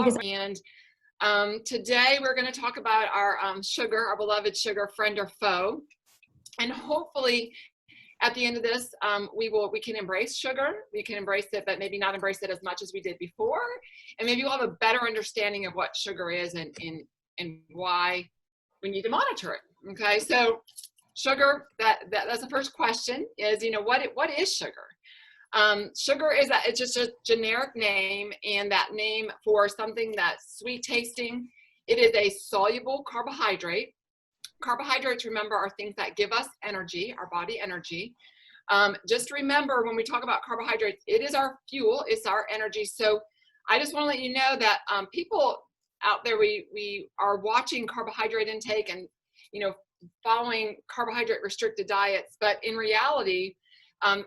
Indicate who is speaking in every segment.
Speaker 1: Because
Speaker 2: today we're going to talk about our sugar, our beloved sugar, friend or foe. And hopefully at the end of this, we can embrace sugar. We can embrace it, but maybe not embrace it as much as we did before. And maybe we'll have a better understanding of what sugar is and why we need to monitor it. Okay, so sugar, that's the first question is, what is sugar? Sugar it's just a generic name, and that name for something that's sweet tasting. It is a soluble carbohydrate. Carbohydrates, remember, are things that give us energy, our body energy. Just remember when we talk about carbohydrates, it is our fuel, it's our energy. So I just want to let you know that people out there, we are watching carbohydrate intake and, following carbohydrate restricted diets, but in reality, 50%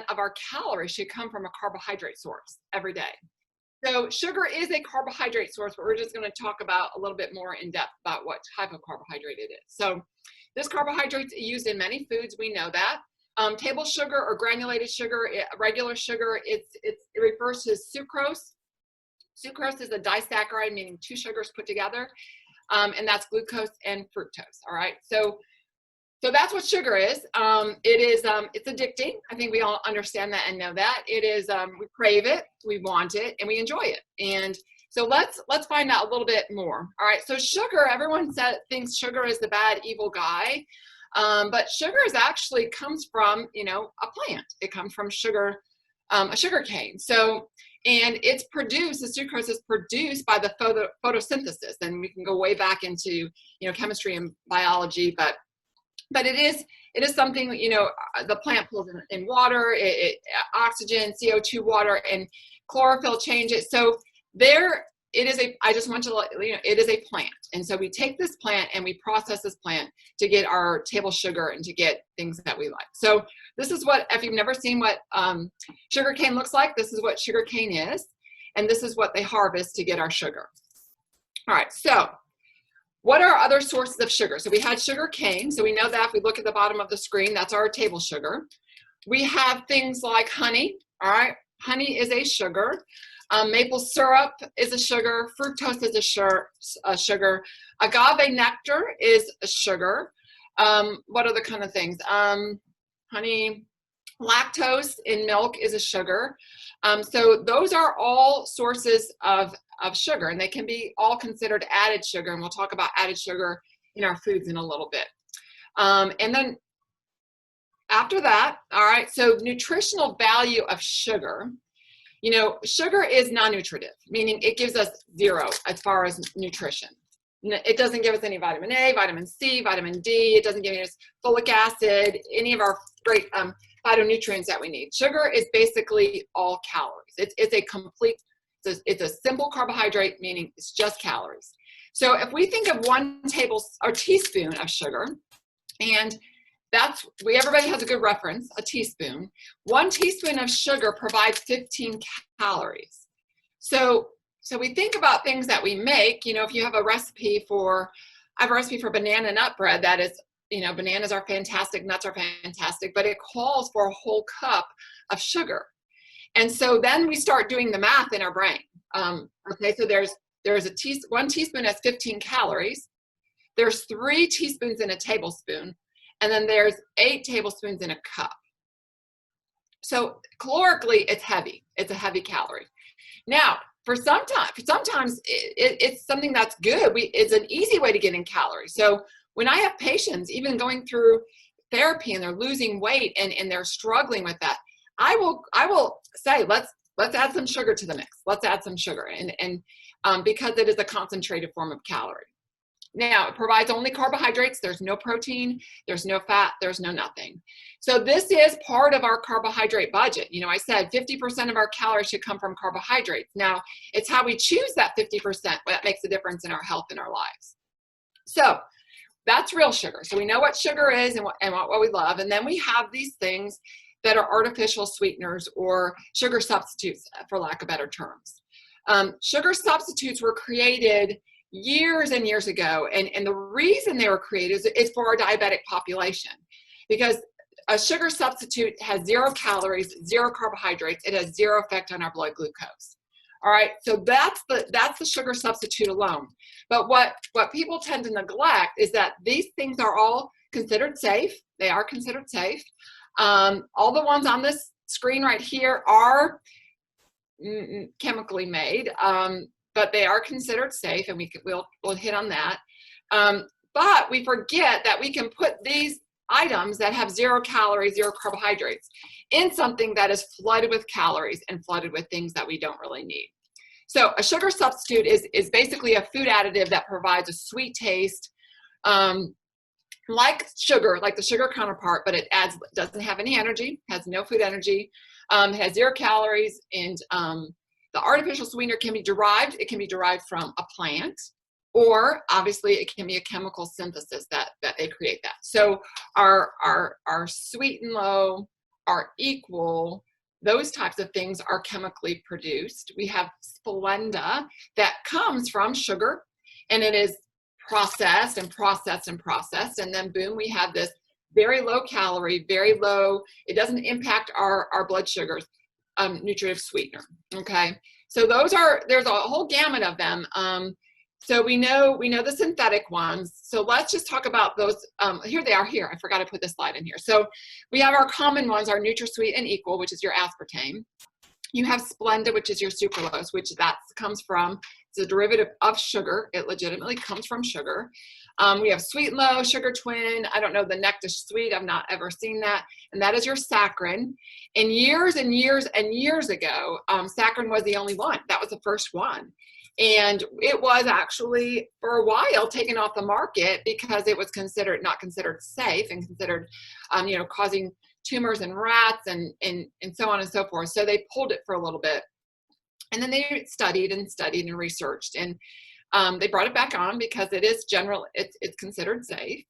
Speaker 2: of our calories should come from a carbohydrate source every day. So sugar is a carbohydrate source, but we're just going to talk about a little bit more in depth about what type of carbohydrate it is. So this carbohydrate is used in many foods. We know that. Table sugar or granulated sugar, regular sugar, it refers to sucrose. Sucrose is a disaccharide, meaning two sugars put together, and that's glucose and fructose. All right. So that's what sugar is. It's addicting. I think we all understand that and know that. It is, we crave it, we want it, and we enjoy it. And so let's find out a little bit more. All right, so sugar, everyone thinks sugar is the bad, evil guy. But sugar actually comes from, a plant. It comes from sugar, a sugar cane. So, and it's produced, the sucrose is produced by the photosynthesis. And we can go way back into, chemistry and biology, but it is something, the plant pulls in water, oxygen, CO2, water, and chlorophyll change it. So I just want to let you know, it is a plant. And so we take this plant and we process this plant to get our table sugar and to get things that we like. So this is what, if you've never seen what sugar cane looks like, this is what sugar cane is. And this is what they harvest to get our sugar. All right, so what are other sources of sugar? So we had sugar cane. So we know that if we look at the bottom of the screen, that's our table sugar. We have things like honey. All right. Honey is a sugar. Maple syrup is a sugar. Fructose is a sugar. Agave nectar is a sugar. What other kind of things? Honey, lactose in milk is a sugar. So those are all sources of sugar, and they can be all considered added sugar, and we'll talk about added sugar in our foods in a little bit. And then after that, all right, so nutritional value of sugar. Sugar is non-nutritive, meaning it gives us zero as far as nutrition. It doesn't give us any vitamin A, vitamin C, vitamin D. It doesn't give us folic acid, any of our great phytonutrients that we need. Sugar is basically all calories. It's a simple carbohydrate, meaning it's just calories. So if we think of one teaspoon of sugar, and everybody has a good reference, a teaspoon. 1 teaspoon of sugar provides 15 calories. So we think about things that we make, if you have a recipe I have a recipe for banana nut bread that is, bananas are fantastic, nuts are fantastic, but it calls for a whole cup of sugar. And so then we start doing the math in our brain. Okay, so there's 1 teaspoon has 15 calories. There's 3 teaspoons in a tablespoon. And then there's 8 tablespoons in a cup. So calorically, it's heavy. It's a heavy calorie. Now, sometimes it's something that's good. It's an easy way to get in calories. So when I have patients, even going through therapy and they're losing weight and they're struggling with that, I will say, let's add some sugar to the mix. Let's add some sugar, and because it is a concentrated form of calorie. Now, it provides only carbohydrates. There's no protein, there's no fat, there's no nothing. So this is part of our carbohydrate budget. I said 50% of our calories should come from carbohydrates. Now, it's how we choose that 50% that makes a difference in our health and our lives. So that's real sugar. So we know what sugar is and what we love. And then we have these things that are artificial sweeteners or sugar substitutes, for lack of better terms. Sugar substitutes were created years and years ago, and the reason they were created is for our diabetic population, because a sugar substitute has 0 calories, 0 carbohydrates. It has 0 effect on our blood glucose. All right, so that's the sugar substitute alone. But what people tend to neglect is that these things are all considered safe. They are considered safe. All the ones on this screen right here are chemically made, but they are considered safe, and we'll hit on that. But we forget that we can put these items that have 0 calories, 0 carbohydrates in something that is flooded with calories and flooded with things that we don't really need. So a sugar substitute is basically a food additive that provides a sweet taste, like sugar, like the sugar counterpart, but it doesn't have any energy, has no food energy, has 0 calories, and the artificial sweetener can be derived. It can be derived from a plant, or obviously it can be a chemical synthesis that they create that. So our Sweet and Low, our Equal, those types of things are chemically produced. We have Splenda that comes from sugar, and it is processed and processed and processed, and then boom, we have this very low calorie, very low, it doesn't impact our blood sugars, nutritive sweetener. Okay, so there's a whole gamut of them. So we know the synthetic ones. So let's just talk about those. Here they are here. I forgot to put this slide in here. So we have our common ones, our NutraSweet and Equal, which is your aspartame. You have Splenda, which is your sucralose, which comes from, it's a derivative of sugar. It legitimately comes from sugar. We have Sweet and Low, Sugar Twin. I don't know the Nectar Sweet. I've not ever seen that. And that is your saccharin. And years and years and years ago, saccharin was the only one. That was the first one. And it was actually for a while taken off the market because it was not considered safe and considered, causing tumors in rats and so on and so forth. So they pulled it for a little bit, and then they studied and researched, and they brought it back on because it is it's considered safe.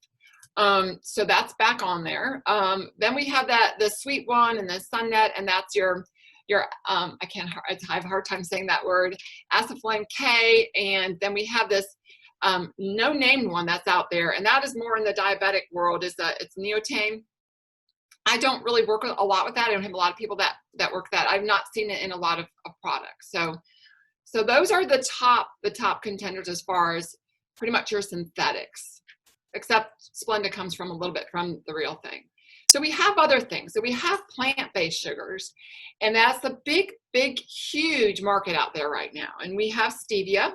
Speaker 2: So that's back on there. Then we have the Sweet One and the Sunnet, and that's your I have a hard time saying that word, Acetylene K. And then we have this no named one that's out there, and that is more in the diabetic world. It's Neotame. I don't really work a lot with that. I don't have a lot of people that work that. I've not seen it in a lot of products. So those are the top contenders as far as pretty much your synthetics, except Splenda comes from a little bit from the real thing. So we have other things. So we have plant-based sugars, and that's the big, huge market out there right now. And we have stevia.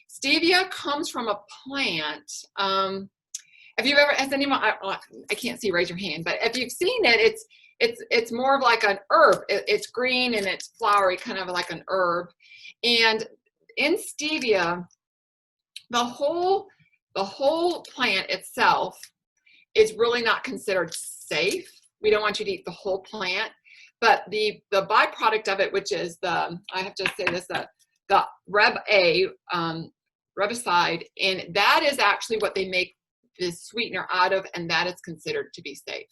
Speaker 2: Stevia comes from a plant. Has anyone, I can't see, raise your hand, but if you've seen it, it's more of like an herb. It's green and it's flowery, kind of like an herb. And in stevia, the whole plant itself is really not considered safe. We don't want you to eat the whole plant, but the byproduct of it, which is I have to say this, the Reb-A, Rebicide, and that is actually what they make this sweetener out of, and that is considered to be safe.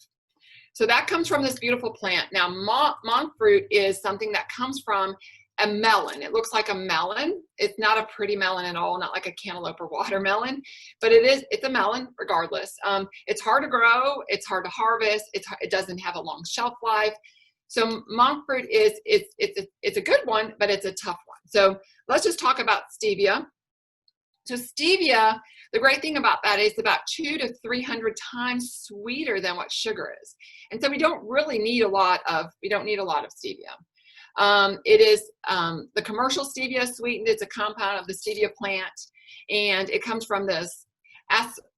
Speaker 2: So that comes from this beautiful plant. Now, monk fruit is something that comes from a melon. It looks like a melon. It's not a pretty melon at all, not like a cantaloupe or watermelon, but it's a melon regardless. It's hard to grow, it's hard to harvest, it doesn't have a long shelf life. So monk fruit it's a good one, but it's a tough one. So let's just talk about stevia. So stevia, the great thing about that is about 200 to 300 times sweeter than what sugar is. And so we don't need a lot of stevia. It is the commercial stevia sweetened. It's a compound of the stevia plant, and it comes from this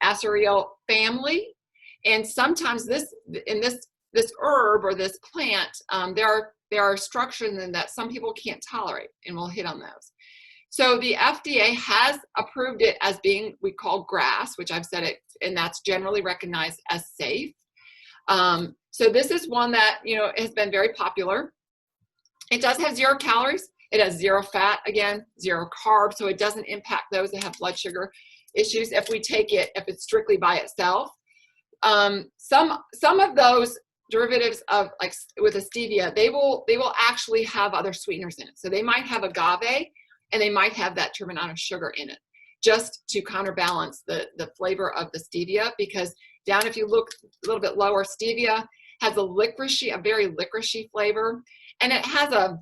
Speaker 2: Asaryl family. And sometimes this herb or this plant, there are structures in that some people can't tolerate, and we'll hit on those. So the FDA has approved it as being, we call GRAS, which I've said it, and that's generally recognized as safe. So this is one that, has been very popular. It does have 0 calories. It has 0 fat, again, 0 carbs, so it doesn't impact those that have blood sugar issues if it's strictly by itself. Some of those derivatives of, like with a stevia, they will actually have other sweeteners in it. So they might have agave, and they might have that turbinado sugar in it, just to counterbalance the flavor of the stevia, because down, if you look a little bit lower, stevia has a very licoricey flavor, and it has a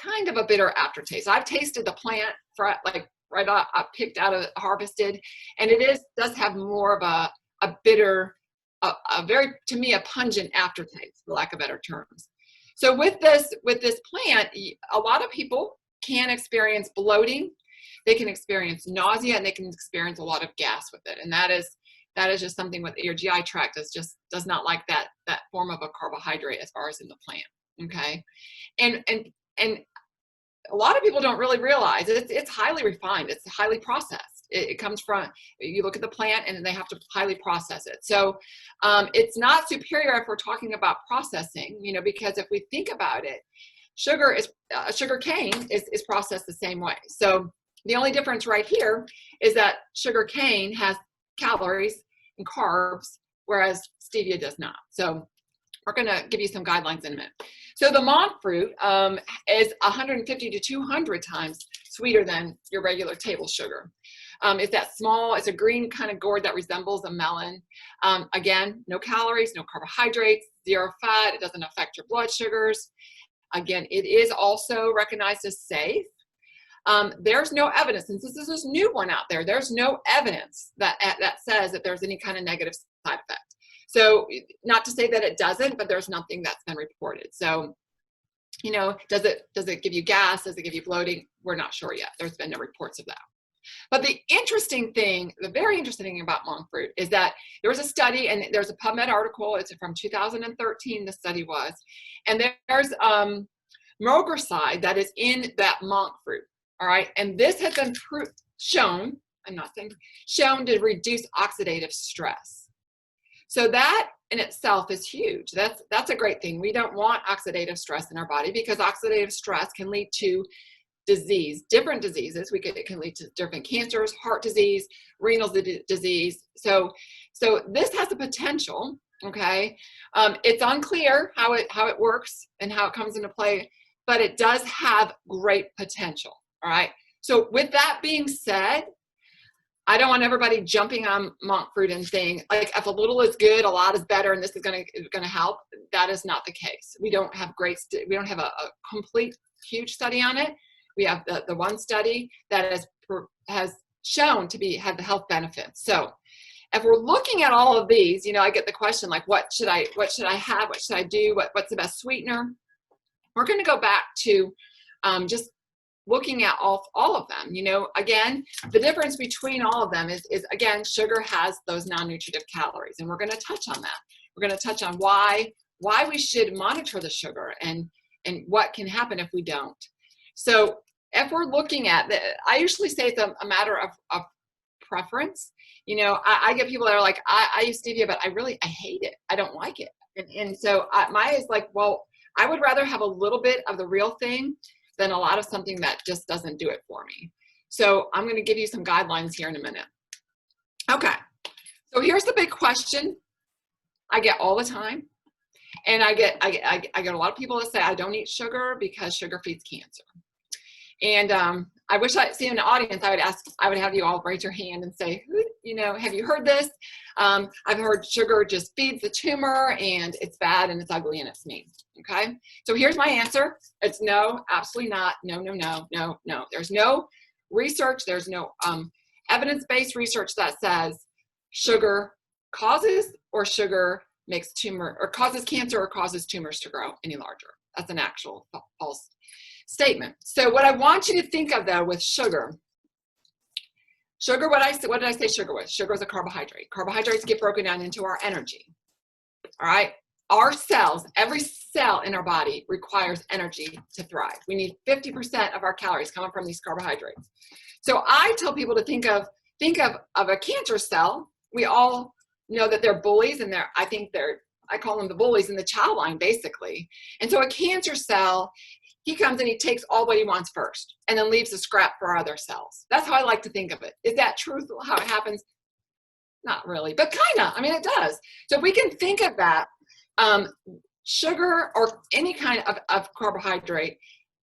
Speaker 2: kind of a bitter aftertaste. I've tasted the plant for like right out, picked out of harvested, and it does have more of a bitter, a very, to me, a pungent aftertaste, for lack of better terms. So with this plant, a lot of people can experience bloating, they can experience nausea, and they can experience a lot of gas with it. And that is just something with your GI tract does not like that form of a carbohydrate as far as in the plant. Okay, and a lot of people don't really realize it's highly refined. It's highly processed. It comes from, you look at the plant and they have to highly process it. So it's not superior if we're talking about processing, you know, because if we think about it, sugar cane is processed the same way. So the only difference right here is that sugar cane has calories and carbs, whereas stevia does not. So we're going to give you some guidelines in a minute. So the monk fruit is 150 to 200 times sweeter than your regular table sugar. It's that small, it's a green kind of gourd that resembles a melon. Again, no calories, no carbohydrates, zero fat. It doesn't affect your blood sugars. Again, it is also recognized as safe. There's no evidence, since this is this new one out there, there's no evidence that says that there's any kind of negative side effect. So not to say that it doesn't, but there's nothing that's been reported. So, you know, does it give you gas? Does it give you bloating? We're not sure yet. There's been no reports of that. But the interesting thing, the very interesting thing about monk fruit is that there was a study, and there's a PubMed article, it's from 2013, the study was, and there's mogroside that is in that monk fruit, all right? And this has been shown to reduce oxidative stress. So that in itself is huge. That's a great thing. We don't want oxidative stress in our body, because oxidative stress can lead to disease, different diseases. It can lead to different cancers, heart disease, renal disease. So this has the potential. Okay, it's unclear how it works and how it comes into play, but it does have great potential. All right. So with that being said, I don't want everybody jumping on monk fruit and saying, like, if a little is good, a lot is better, and this is going to help. That is not the case. We don't have a complete huge study on it. We have the one study that has shown to have the health benefits. So if we're looking at all of these, you know, I get the question like, what should I have? What should I do? What's the best sweetener? We're going to go back to just looking at all of them. You know, again, the difference between all of them is again, sugar has those non-nutritive calories, and we're going to touch on that. We're going to touch on why we should monitor the sugar and what can happen if we don't. So if we're looking at I usually say it's a matter of preference. You know, I get people that are like, I use stevia, but I hate it. I don't like it. And so my is like, well, I would rather have a little bit of the real thing than a lot of something that just doesn't do it for me. So I'm going to give you some guidelines here in a minute. Okay. So here's the big question I get all the time. And I get a lot of people that say, I don't eat sugar because sugar feeds cancer. And I wish I see in the audience, I would have you all raise your hand and say, you know, have you heard this? I've heard sugar just feeds the tumor, and it's bad, and it's ugly, and it's mean. Okay. So here's my answer. It's no, absolutely not. No, no, no, no, no. There's no research. There's no evidence-based research that says sugar causes or sugar makes tumor or causes cancer or causes tumors to grow any larger. That's an actual false statement. So what I want you to think of though with sugar, what did I say sugar was? Sugar is a carbohydrate. Carbohydrates get broken down into our energy. All right. Our cells, every cell in our body requires energy to thrive. We need 50% of our calories coming from these carbohydrates. So I tell people to think of a cancer cell. We all know that they're bullies, and I call them the bullies in the chow line, basically. And so a cancer cell, he comes and he takes all what he wants first and then leaves the scrap for other cells. That's how I like to think of it. Is that true how it happens? Not really, but kind of. I mean, it does. So if we can think of that, sugar or any kind of carbohydrate,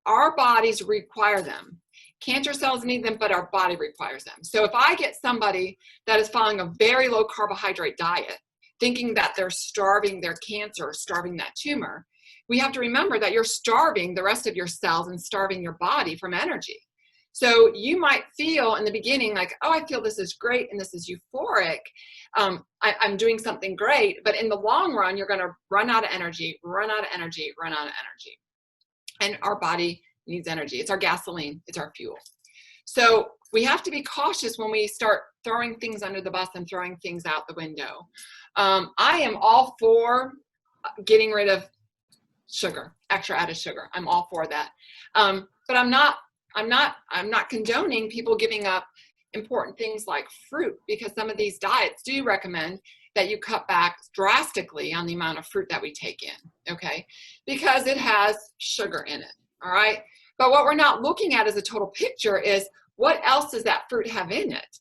Speaker 2: our bodies require them. Cancer cells need them, but our body requires them. So if I get somebody that is following a very low carbohydrate diet, thinking that they're starving their cancer, starving that tumor, we have to remember that you're starving the rest of your cells and starving your body from energy. So you might feel in the beginning like, oh, I feel this is great and this is euphoric. I'm doing something great. But in the long run, you're going to run out of energy, run out of energy, run out of energy. And our body needs energy. It's our gasoline. It's our fuel. So we have to be cautious when we start throwing things under the bus and throwing things out the window. I am all for getting rid of sugar, extra added sugar. I'm all for that. But I'm not condoning people giving up important things like fruit, because some of these diets do recommend that you cut back drastically on the amount of fruit that we take in, okay? Because it has sugar in it, all right? But what we're not looking at as a total picture is what else does that fruit have in it?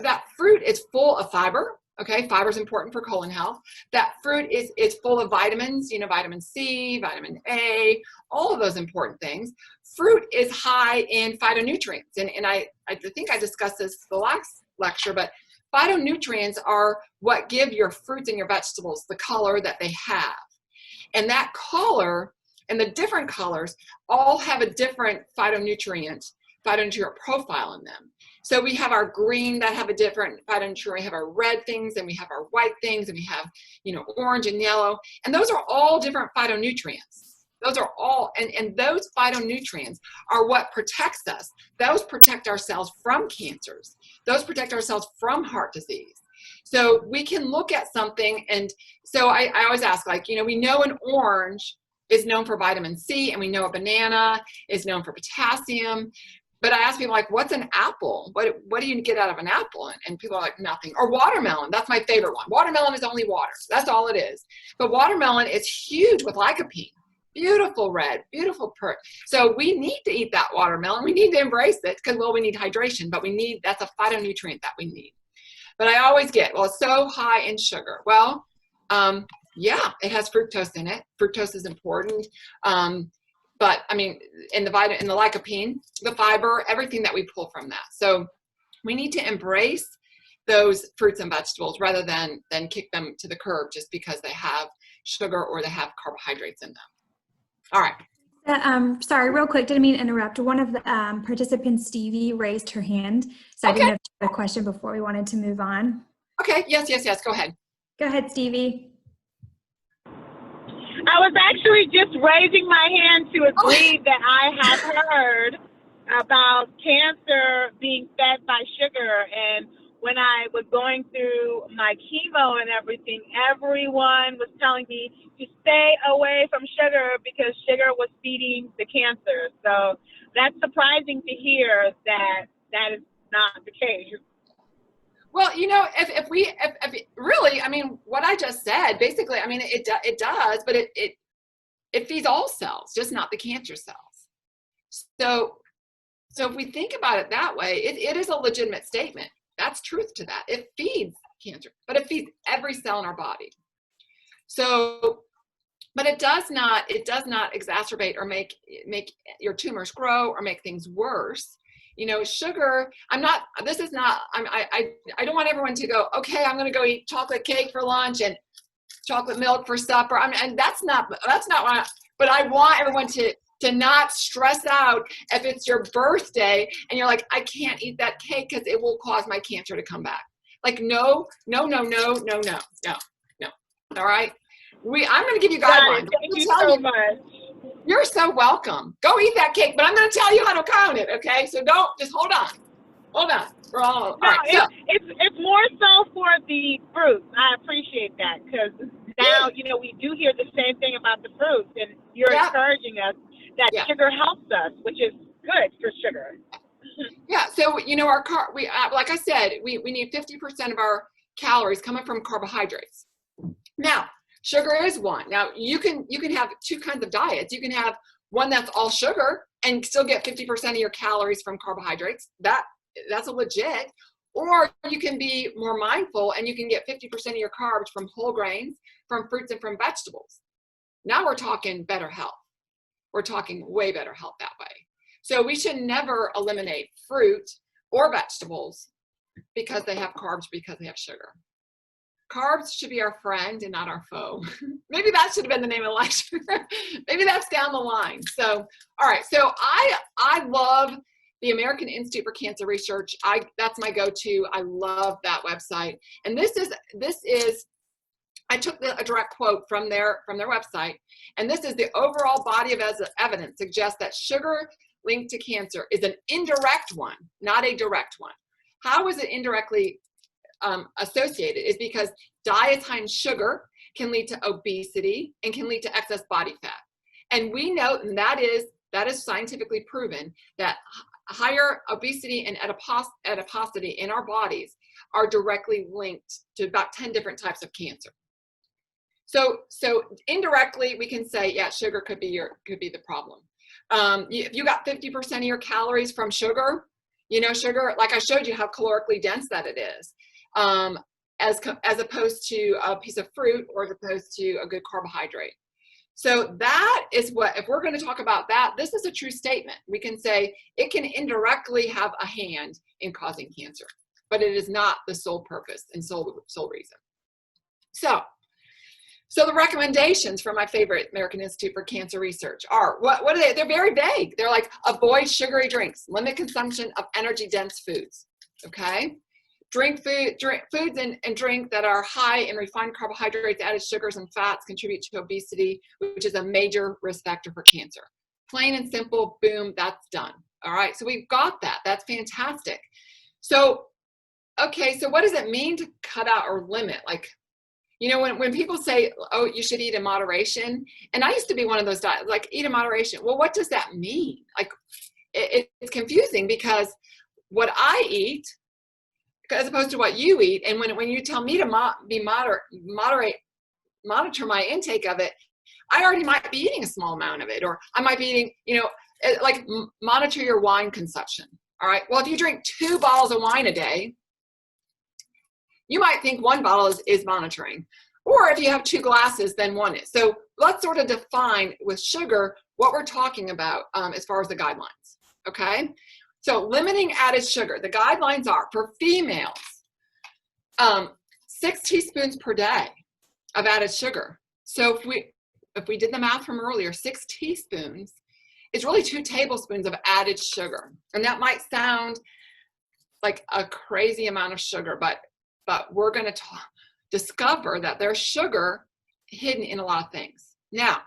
Speaker 2: That fruit is full of fiber, okay? Fiber is important for colon health. That fruit is full of vitamins, you know, vitamin C, vitamin A, all of those important things. Fruit is high in phytonutrients. And I think I discussed this the last lecture, but phytonutrients are what give your fruits and your vegetables the color that they have. And that color and the different colors all have a different phytonutrient profile in them. So we have our green that have a different phytonutrient, we have our red things, and we have our white things, and we have, you know, orange and yellow. And those are all different phytonutrients. Those are all, and those phytonutrients are what protects us. Those protect our cells from cancers. Those protect our cells from heart disease. So we can look at something, and so I always ask, like, you know, we know an orange is known for vitamin C, and we know a banana is known for potassium. But I ask people, like, what's an apple? What do you get out of an apple? And people are like, nothing. Or watermelon, that's my favorite one. Watermelon is only water. That's all it is. But watermelon is huge with lycopene. Beautiful red, beautiful purple. So we need to eat that watermelon. We need to embrace it because, well, we need hydration, but that's a phytonutrient that we need. But I always get, well, it's so high in sugar. Well, yeah, it has fructose in it. Fructose is important. But I mean, in the lycopene, the fiber, everything that we pull from that. So we need to embrace those fruits and vegetables rather than kick them to the curb just because they have sugar or they have carbohydrates in them. All right.
Speaker 1: Sorry, real quick, didn't mean to interrupt. One of the participants, Stevie, raised her hand. So I didn't know if you had a question before we wanted to move on.
Speaker 2: Okay, yes. Go ahead.
Speaker 1: Go ahead, Stevie.
Speaker 3: I was actually just raising my hand to agree that I have heard about cancer being fed by sugar. And when I was going through my chemo and everything, everyone was telling me to stay away from sugar because sugar was feeding the cancer. So that's surprising to hear that that is not the case.
Speaker 2: Well, you know, if really, I mean, what I just said, basically, I mean, it does, but it feeds all cells, just not the cancer cells. So if we think about it that way, it is a legitimate statement. That's truth to that. It feeds cancer, but it feeds every cell in our body. So, but it does not exacerbate or make your tumors grow or make things worse. You know, sugar, I don't want everyone to go, okay, I'm going to go eat chocolate cake for lunch and chocolate milk for supper. I mean, and that's not what but I want everyone to not stress out if it's your birthday and you're like, I can't eat that cake because it will cause my cancer to come back. Like, no. All right. I'm going to give you guidelines.
Speaker 3: Thank you so much.
Speaker 2: You're so welcome. Go eat that cake, but I'm going to tell you how to count it, okay? So just hold on. We're all right.
Speaker 3: It's more so for the fruits. I appreciate that because now, you know, we do hear the same thing about the fruits, and you're encouraging us that sugar helps us, which is good for sugar.
Speaker 2: Yeah. So, you know, like I said, we need 50% of our calories coming from carbohydrates. Now, sugar is one. Now, you can have two kinds of diets. You can have one that's all sugar and still get 50% of your calories from carbohydrates. That's a legit. Or you can be more mindful and you can get 50% of your carbs from whole grains, from fruits, and from vegetables. Now we're talking better health. We're talking way better health that way. So we should never eliminate fruit or vegetables because they have carbs, because they have sugar. Carbs should be our friend and not our foe. Maybe that should have been the name of the lecture. Maybe that's down the line. So, all right. So I love the American Institute for Cancer Research. That's my go-to. I love that website. And this is I took a direct quote from their website, and this is the overall body of evidence suggests that sugar linked to cancer is an indirect one, not a direct one. How is it indirectly associated? Is because diets high in sugar can lead to obesity and can lead to excess body fat. And we know, and that is scientifically proven, that higher obesity and adiposity in our bodies are directly linked to about 10 different types of cancer. So indirectly, we can say, yeah, sugar could be the problem. If you got 50% of your calories from sugar, sugar, like I showed you how calorically dense that it is, as opposed to a piece of fruit or as opposed to a good carbohydrate. So that is what, if we're going to talk about that, this is a true statement. We can say it can indirectly have a hand in causing cancer, but it is not the sole purpose and sole reason. So the recommendations from my favorite American Institute for Cancer Research are, what are they? They're very vague. They're like, avoid sugary drinks, limit consumption of energy-dense foods, okay? Drink foods and drink that are high in refined carbohydrates, added sugars, and fats contribute to obesity, which is a major risk factor for cancer. Plain and simple, boom, that's done. All right, so we've got that. That's fantastic. So, okay, so what does it mean to cut out or limit? Like, when people say, oh, you should eat in moderation, and I used to be one of those diets, like, eat in moderation. Well, what does that mean? Like, it's confusing because what I eat, as opposed to what you eat, and when you tell me to monitor my intake of it, I already might be eating a small amount of it, or I might be eating, like monitor your wine consumption. All right. Well, if you drink 2 bottles of wine a day, you might think 1 bottle is monitoring, or if you have 2 glasses, then 1 is. So let's sort of define with sugar what we're talking about as far as the guidelines. Okay. So limiting added sugar, the guidelines are for females, 6 teaspoons per day of added sugar. So if we did the math from earlier, 6 teaspoons is really 2 tablespoons of added sugar. And that might sound like a crazy amount of sugar, but we're going to discover that there's sugar hidden in a lot of things. Now,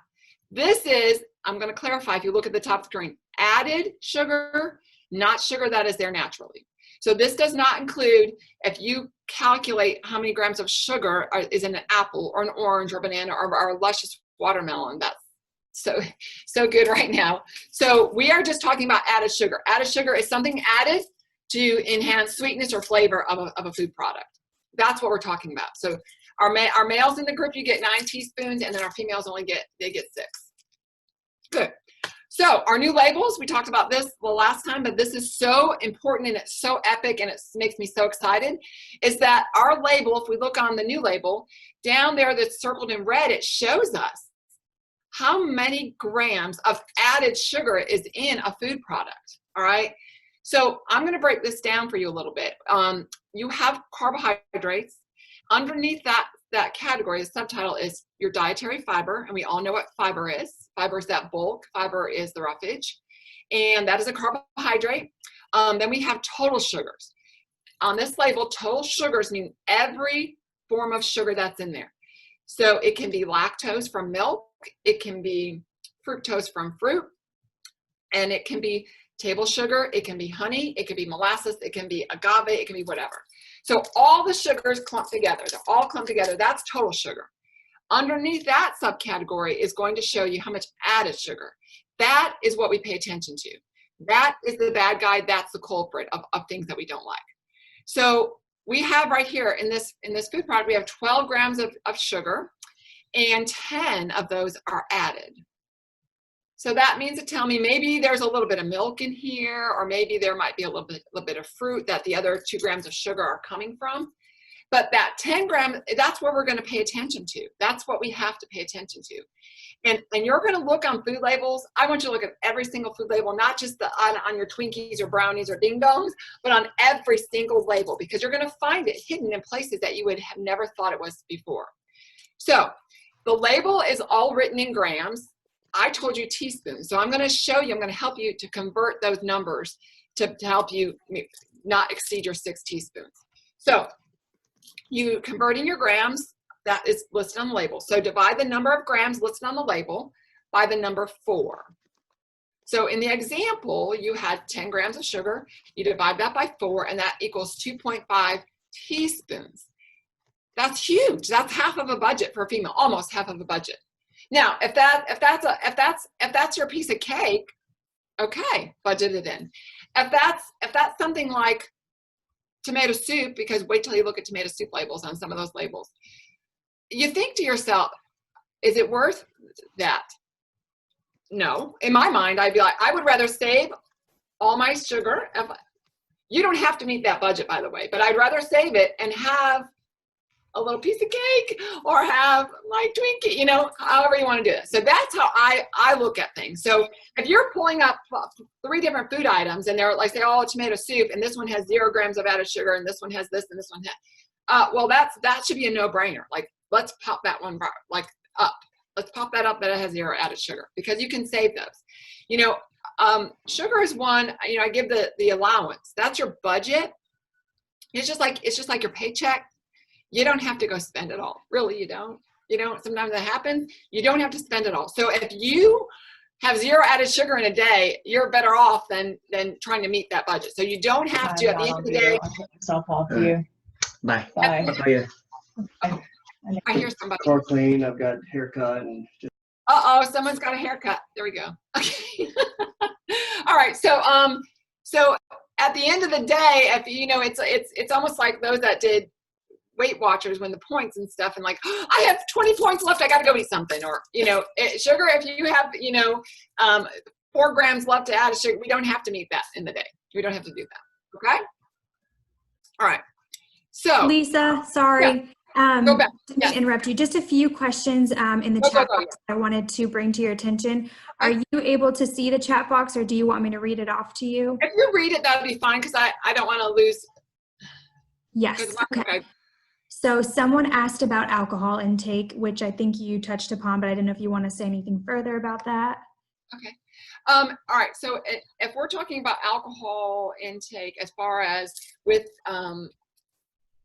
Speaker 2: this is, I'm going to clarify, if you look at the top of the screen, added sugar, not sugar that is there naturally. So this does not include, if you calculate how many grams of sugar is in an apple or an orange or banana or a luscious watermelon. That's so good right now. So we are just talking about added sugar. Added sugar is something added to enhance sweetness or flavor of a food product. That's what we're talking about. So our males in the group, you get 9 teaspoons, and then our females they get 6. Good. So our new labels, we talked about this the last time, but this is so important and it's so epic and it makes me so excited, is that our label, if we look on the new label, down there that's circled in red, it shows us how many grams of added sugar is in a food product, all right? So I'm gonna break this down for you a little bit. You have carbohydrates. Underneath that category, the subtitle is your dietary fiber, and we all know what fiber is. Fiber is that bulk, fiber is the roughage, and that is a carbohydrate. Then we have total sugars. On this label, total sugars mean every form of sugar that's in there. So it can be lactose from milk, it can be fructose from fruit, and it can be table sugar, it can be honey, it can be molasses, it can be agave, it can be whatever. So all the sugars clump together, they're all clumped together, that's total sugar. Underneath that subcategory is going to show you how much added sugar. That is what we pay attention to. That is the bad guy, that's the culprit of things that we don't like. So we have right here in this food product, we have 12 grams of sugar, and 10 of those are added. So that means to tell me maybe there's a little bit of milk in here, or maybe there might be a little bit of fruit that the other 2 grams of sugar are coming from. But that 10 gram, that's where we're going to pay attention to. That's what we have to pay attention to. And you're going to look on food labels. I want you to look at every single food label, not just on your Twinkies or brownies or ding dongs, but on every single label, because you're going to find it hidden in places that you would have never thought it was before. So the label is all written in grams. I told you teaspoons. So I'm going to show you, I'm going to help you to convert those numbers to help you not exceed your 6 teaspoons. So you convert in your grams. That is listed on the label. So divide the number of grams listed on the label by the number 4. So in the example, you had 10 grams of sugar. You divide that by 4, and that equals 2.5 teaspoons. That's huge. That's half of a budget for a female, almost half of a budget. Now, if that's your piece of cake, okay, budget it in. If that's something like tomato soup, because wait till you look at tomato soup labels on some of those labels. You think to yourself, is it worth that? No. In my mind, I'd be like, I would rather save all my sugar. You don't have to meet that budget, by the way, but I'd rather save it and have a little piece of cake or have my Twinkie, you know, however you want to do it. So that's how I look at things. So if you're pulling up 3 different food items and they're like, say, oh, tomato soup, and this one has 0 grams of added sugar, and this one has this, and this one has, well, that should be a no-brainer. Like, let's pop that one like up. Let's pop that up that it has 0 added sugar, because you can save those. You know, sugar is one, you know, I give the allowance. That's your budget. It's just like your paycheck. You don't have to go spend it all. Really, you don't. You know, sometimes that happens. You don't have to spend it all. So if you have 0 added sugar in a day, you're better off than trying to meet that budget. So you don't have to, at the end of the day.
Speaker 3: I'll take myself off you.
Speaker 4: Bye.
Speaker 3: Bye.
Speaker 4: How about you?
Speaker 2: I hear somebody.
Speaker 5: Car clean. I've got haircut and just
Speaker 2: Uh-oh, someone's got a haircut. There we go. Okay. All right. So at the end of the day, if you know, it's almost like those that did Weight Watchers when the points and stuff, and like, oh, I have 20 points left, I got to go eat something. Or, you know, sugar, if you have, you know, 4 grams left to add of sugar, we don't have to meet that in the day. We don't have to do that. Okay. All right. So
Speaker 1: Lisa, sorry.
Speaker 2: Go back.
Speaker 1: To interrupt you, just a few questions in the
Speaker 2: Go,
Speaker 1: chat
Speaker 2: go, go,
Speaker 1: box I wanted to bring to your attention. Are you able to see the chat box, or do you want me to read it off to you?
Speaker 2: If you read it, that'd be fine, because I don't want to lose.
Speaker 1: Yes. Okay. So someone asked about alcohol intake, which I think you touched upon, but I didn't know if you want to say anything further about that.
Speaker 2: Okay. All right. So if we're talking about alcohol intake, as far as with, I'm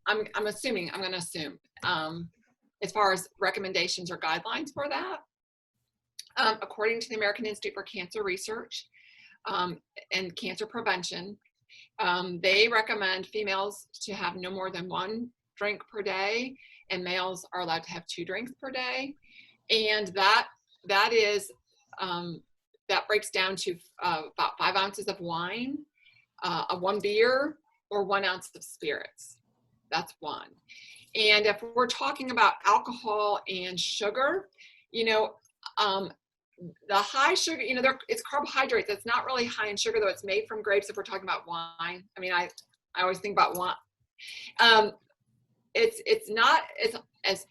Speaker 2: going to assume, as far as recommendations or guidelines for that, according to the American Institute for Cancer Research and Cancer Prevention, they recommend females to have no more than 1 drink per day, and males are allowed to have 2 drinks per day. And that is, that breaks down to about 5 ounces of wine, 1 beer, or 1 ounce of spirits. That's 1. And if we're talking about alcohol and sugar, you know, the high sugar, you know, it's carbohydrates. It's not really high in sugar, though. It's made from grapes. If we're talking about wine, I mean, I always think about wine. It's not as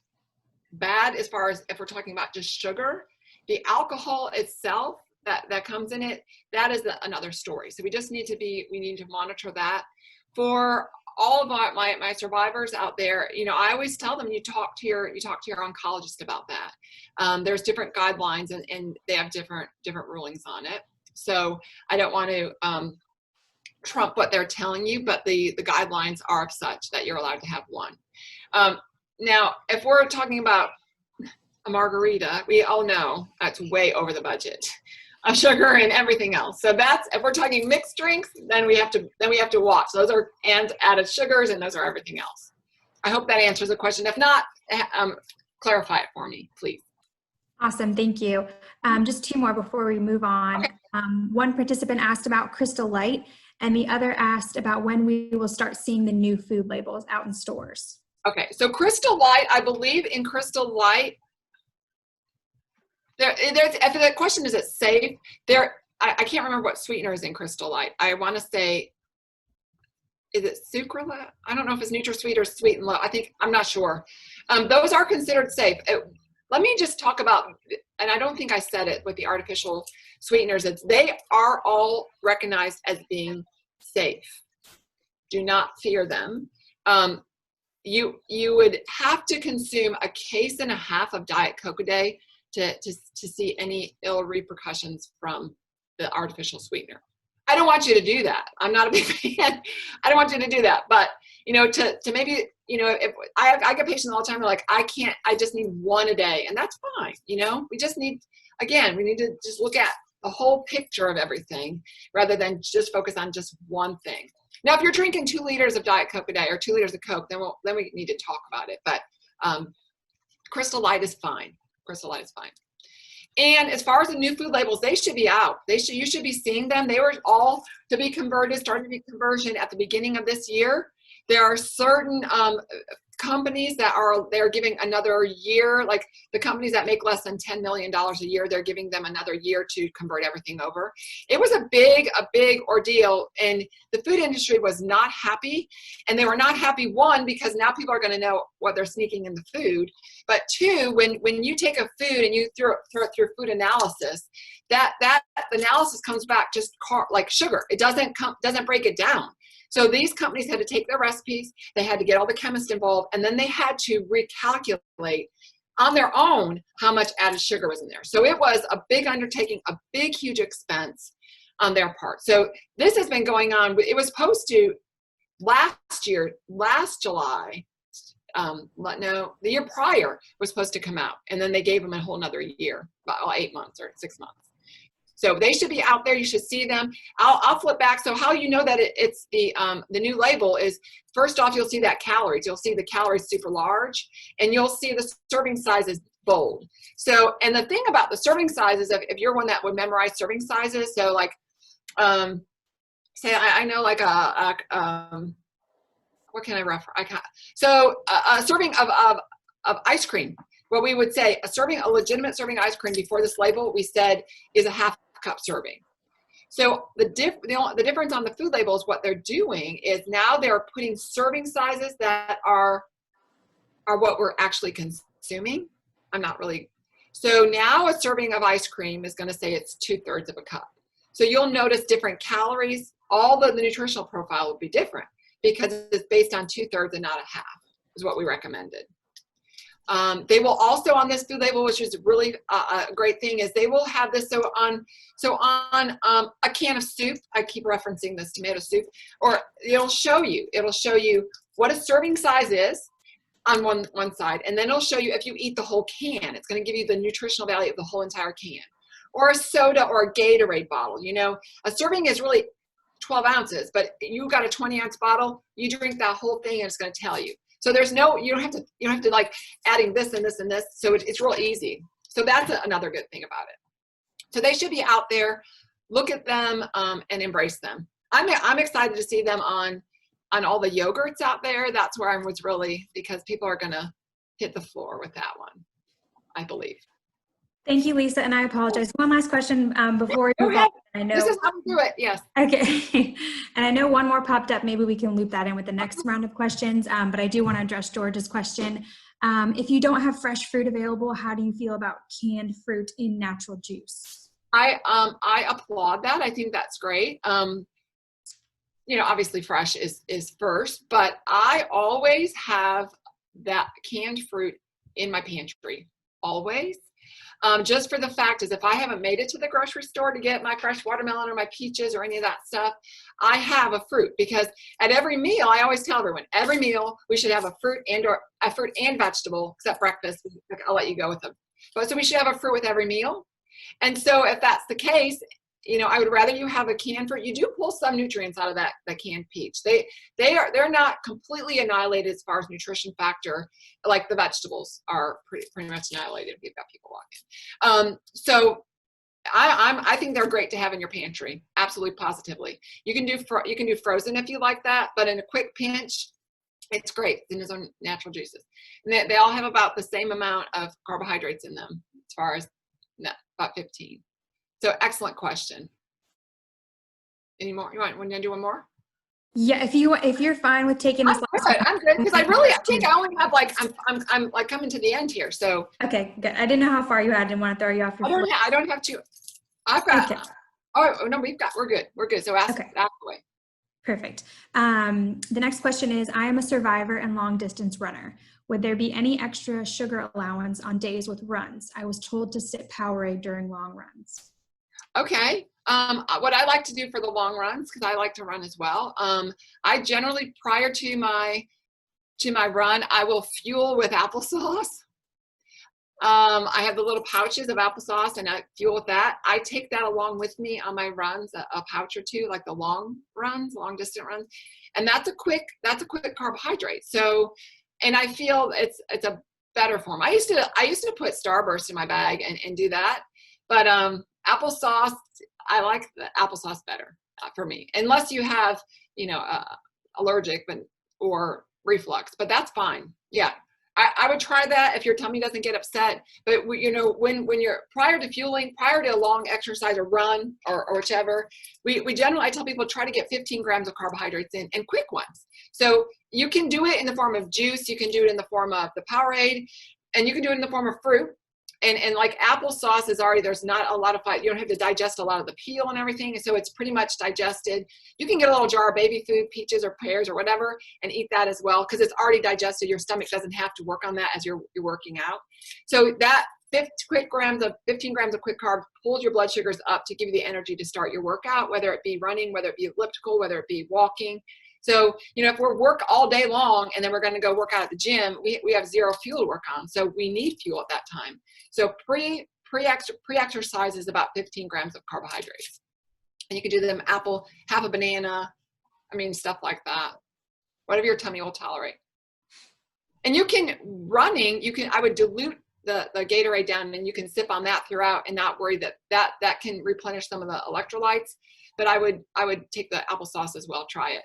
Speaker 2: bad as far as if we're talking about just sugar. The alcohol itself that comes in it, that is another story. So we just need to monitor that. For all of my survivors out there, you know, I always tell them, you talk to your oncologist about that. There's different guidelines, and they have different rulings on it. So I don't want to trump what they're telling you, but the guidelines are of such that you're allowed to have 1. Now, if we're talking about a margarita, we all know that's way over the budget of sugar and everything else. So that's, if we're talking mixed drinks, then we have to watch. Those are and added sugars, and those are everything else. I hope that answers the question. If not, clarify it for me, please.
Speaker 1: Awesome, thank you. Just 2 more before we move on.
Speaker 2: Okay.
Speaker 1: One participant asked about Crystal Light, and the other asked about when we will start seeing the new food labels out in stores.
Speaker 2: Okay, so Crystal Light, I believe in Crystal Light, if the question is, it safe? I can't remember what sweetener is in Crystal Light. I want to say is it sucralose? I don't know if it's NutraSweet or Sweet and Low. I'm not sure. Those are considered safe. Let me just talk about, and I don't think I said it with the artificial sweeteners, they are all recognized as being safe. Do not fear them. You would have to consume a case and a half of Diet Coke a day to see any ill repercussions from the artificial sweetener. I don't want you to do that. I'm not a big fan. I don't want you to do that. But, to maybe, if I get patients all the time, they're like, I just need one a day. And that's fine. We just need, again, we need to just look at the whole picture of everything rather than just focus on just one thing. Now, if you're drinking 2 liters of Diet Coke a day or 2 liters of Coke, then we need to talk about it. But Crystal Light is fine. Crystal Light is fine. And as far as the new food labels, they should be out. You should be seeing them. They were all to be converted, started to be conversion at the beginning of this year. There are certain companies they're giving another year, like the companies that make less than $10 million a year, they're giving them another year to convert everything over. It was a big ordeal, and the food industry was not happy. And they were not happy, one, because now people are going to know what they're sneaking in the food. But two, when you take a food and you throw it through food analysis, that analysis comes back just like sugar. It doesn't break it down. So these companies had to take their recipes, they had to get all the chemists involved, and then they had to recalculate on their own how much added sugar was in there. So it was a big undertaking, a big, huge expense on their part. So this has been going on. It was supposed to last July, the year prior was supposed to come out, and then they gave them a whole nother year, about 8 months or 6 months. So they should be out there. You should see them. I'll flip back. So how you know that it's the new label is, first off, you'll see that calories. You'll see the calories super large, and you'll see the serving sizes bold. So, and the thing about the serving sizes, if you're one that would memorize serving sizes, so like, say I know like what can I refer? So a serving of ice cream. What we would say, a legitimate serving ice cream before this label, we said is a half cup serving. So the difference on the food labels, what they're doing is now they're putting serving sizes that are what we're actually consuming. So now a serving of ice cream is going to say it's 2/3 of a cup. So you'll notice different calories. All the nutritional profile will be different because it's based on 2/3 and not a half is what we recommended. They will also on this food label, which is really a great thing, is they will have this on a can of soup. I keep referencing this tomato soup, or it'll show you what a serving size is on one side, and then it'll show you if you eat the whole can, it's going to give you the nutritional value of the whole entire can. Or a soda or a Gatorade bottle. A serving is really 12 ounces, but you got a 20-ounce bottle, you drink that whole thing, and it's going to tell you. So you don't have to like adding this and this and this. So it's real easy. So that's another good thing about it. So they should be out there. Look at them and embrace them. I'm excited to see them on all the yogurts out there. That's where I was really, because people are going to hit the floor with that one, I believe.
Speaker 1: Thank you, Lisa, and I apologize. One last question before we move on. I know,
Speaker 2: this is how we do it, yes.
Speaker 1: Okay, and I know one more popped up. Maybe we can loop that in with the next round of questions, but I do want to address George's question. If you don't have fresh fruit available, how do you feel about canned fruit in natural juice?
Speaker 2: I applaud that. I think that's great. Obviously fresh is first, but I always have that canned fruit in my pantry, always. Just for the fact is if I haven't made it to the grocery store to get my fresh watermelon or my peaches or any of that stuff, I have a fruit, because at every meal, I always tell everyone, every meal we should have a fruit and vegetable, except breakfast. I'll let you go with them. But so we should have a fruit with every meal. And so if that's the case, I would rather you have a canned fruit. You do pull some nutrients out of that canned peach. They're not completely annihilated as far as nutrition factor, like the vegetables are pretty much annihilated if you've got people walking. So I think they're great to have in your pantry. Absolutely, positively. You can do frozen if you like that, but in a quick pinch, it's great in its own natural juices. And they all have about the same amount of carbohydrates in them, as far as about 15. So excellent question. Any more? You want to do one more?
Speaker 1: Yeah, if you're fine with taking this last one.
Speaker 2: I'm good because I think I only have like I'm like coming to the end here, so
Speaker 1: Okay, good. I didn't know how far you had. Didn't want to throw you off your flow.
Speaker 2: I don't have to. I've got.
Speaker 1: Okay.
Speaker 2: Oh no, we're good. We're good. So ask
Speaker 1: Okay.
Speaker 2: away.
Speaker 1: Perfect. The next question is, I am a survivor and long distance runner. Would there be any extra sugar allowance on days with runs? I was told to sip Powerade during long runs.
Speaker 2: Okay. What I like to do for the long runs, because I like to run as well. I generally, prior to my run, I will fuel with applesauce. I have the little pouches of applesauce and I fuel with that. I take that along with me on my runs, a pouch or two, like the long runs, long distance runs. And that's a quick carbohydrate. So, and I feel it's a better form. I used to put Starburst in my bag and do that. But applesauce, I like the applesauce better for me, unless you have, allergic or reflux, but that's fine. Yeah. I would try that if your tummy doesn't get upset. But when you're prior to fueling, prior to a long exercise or run or whichever, we generally, I tell people, try to get 15 grams of carbohydrates in, and quick ones. So you can do it in the form of juice, you can do it in the form of the Powerade, and you can do it in the form of fruit. And like applesauce is already, there's not a lot of fight. You don't have to digest a lot of the peel and everything. So it's pretty much digested. You can get a little jar of baby food, peaches or pears or whatever, and eat that as well, because it's already digested. Your stomach doesn't have to work on that as you're working out. So that 15 grams of quick carb pulls your blood sugars up to give you the energy to start your workout, whether it be running, whether it be elliptical, whether it be walking. So, if we're work all day long and then we're going to go work out at the gym, we have zero fuel to work on. So we need fuel at that time. So pre-exercise is about 15 grams of carbohydrates. And you can do them apple, half a banana, stuff like that. Whatever your tummy will tolerate. And I would dilute the Gatorade down, and you can sip on that throughout and not worry that can replenish some of the electrolytes. But I would take the applesauce as well. Try it.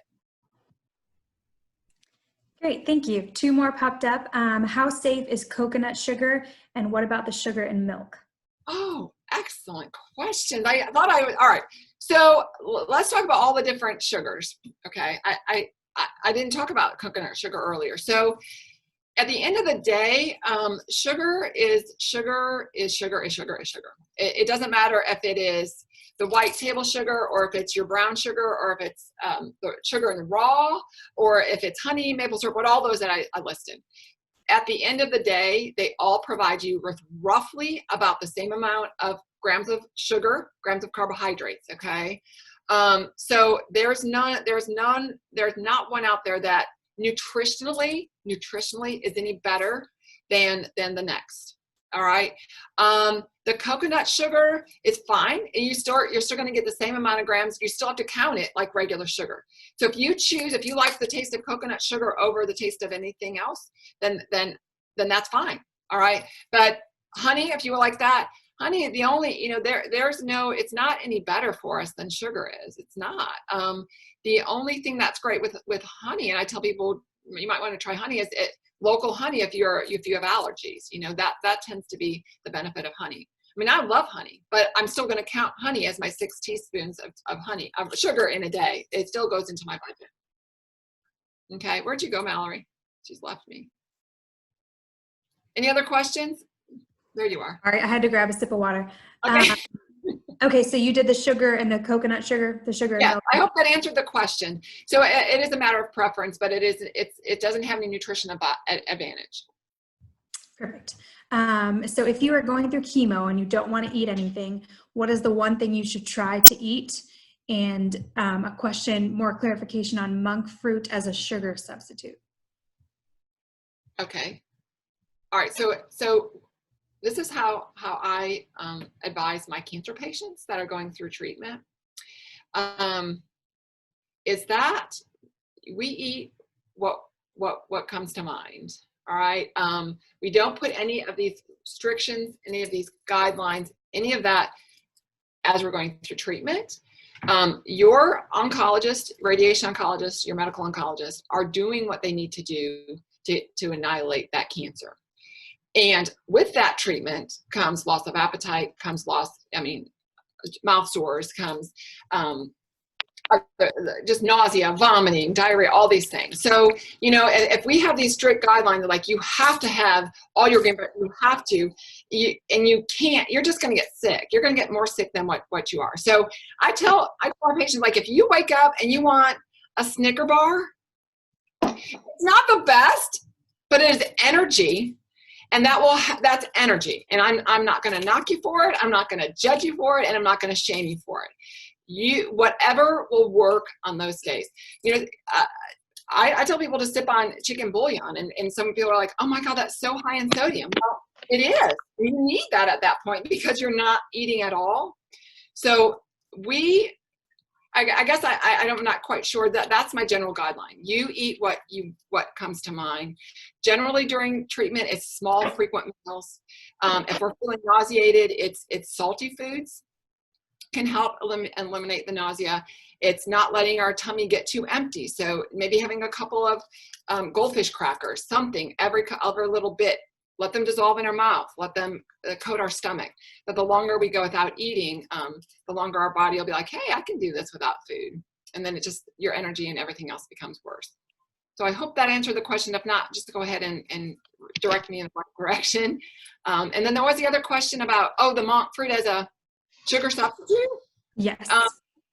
Speaker 1: Great, thank you. 2 more popped up. How safe is coconut sugar, and what about the sugar in milk?
Speaker 2: Oh, excellent question. I thought all right. So let's talk about all the different sugars. Okay. I didn't talk about coconut sugar earlier. So at the end of the day, sugar is sugar. It doesn't matter if it is the white table sugar, or if it's your brown sugar, or if it's the sugar in the raw, or if it's honey, maple syrup, all those that I listed. At the end of the day, they all provide you with roughly about the same amount of grams of sugar, grams of carbohydrates. Okay. So there's not one out there that nutritionally is any better than the next. All right. The coconut sugar is fine, and you're still going to get the same amount of grams. You still have to count it like regular sugar. So if you like the taste of coconut sugar over the taste of anything else, then that's fine. All right. But honey, if you like that, honey, the only, it's not any better for us than sugar is. It's not. The only thing that's great with honey, and I tell people you might want to try honey, is local honey if you have allergies. That tends to be the benefit of honey. I love honey, but I'm still going to count honey as my 6 teaspoons of sugar in a day. It still goes into my budget. Okay, where'd you go, Mallory? She's left me. Any other questions? There you are.
Speaker 1: All right, I had to grab a sip of water.
Speaker 2: Okay.
Speaker 1: Okay, so you did the sugar and the coconut sugar, the sugar.
Speaker 2: Yeah, I hope that answered the question. So it is a matter of preference, but it doesn't have any nutrition advantage.
Speaker 1: Perfect. So if you are going through chemo and you don't want to eat anything, what is the one thing you should try to eat? And more clarification on monk fruit as a sugar substitute.
Speaker 2: Okay. All right. So this is how I advise my cancer patients that are going through treatment. Is that we eat what comes to mind. All right. We don't put any of these restrictions, any of these guidelines, any of that as we're going through treatment. Your oncologist, radiation oncologist, your medical oncologist are doing what they need to do to annihilate that cancer. And with that treatment comes loss of appetite, comes mouth sores, comes just nausea, vomiting, diarrhea, all these things. So, you know, if we have these strict guidelines, like you have to have all your green, you have to, and you can't, you're just going to get sick. You're going to get more sick than what you are. So I tell our patients, like, if you wake up and you want a Snicker bar, it's not the best, but it is energy. And that's energy. And I'm not going to knock you for it. I'm not going to judge you for it. And I'm not going to shame you for it. Whatever will work on those days. You know, I tell people to sip on chicken bouillon, and some people are like, oh my God, that's so high in sodium. Well, it is. You need that at that point because you're not eating at all. So I guess I'm not quite sure that's my general guideline. You eat what comes to mind. Generally during treatment, it's small, frequent meals. If we're feeling nauseated, it's salty foods can help eliminate the nausea. It's not letting our tummy get too empty. So maybe having a couple of goldfish crackers, something every little bit. Let them dissolve in our mouth. Let them coat our stomach. But the longer we go without eating, the longer our body will be like, hey, I can do this without food. And then your energy and everything else becomes worse. So I hope that answered the question. If not, just go ahead and direct me in the right direction. And then there was the other question about, the monk fruit as a sugar substitute?
Speaker 1: Yes.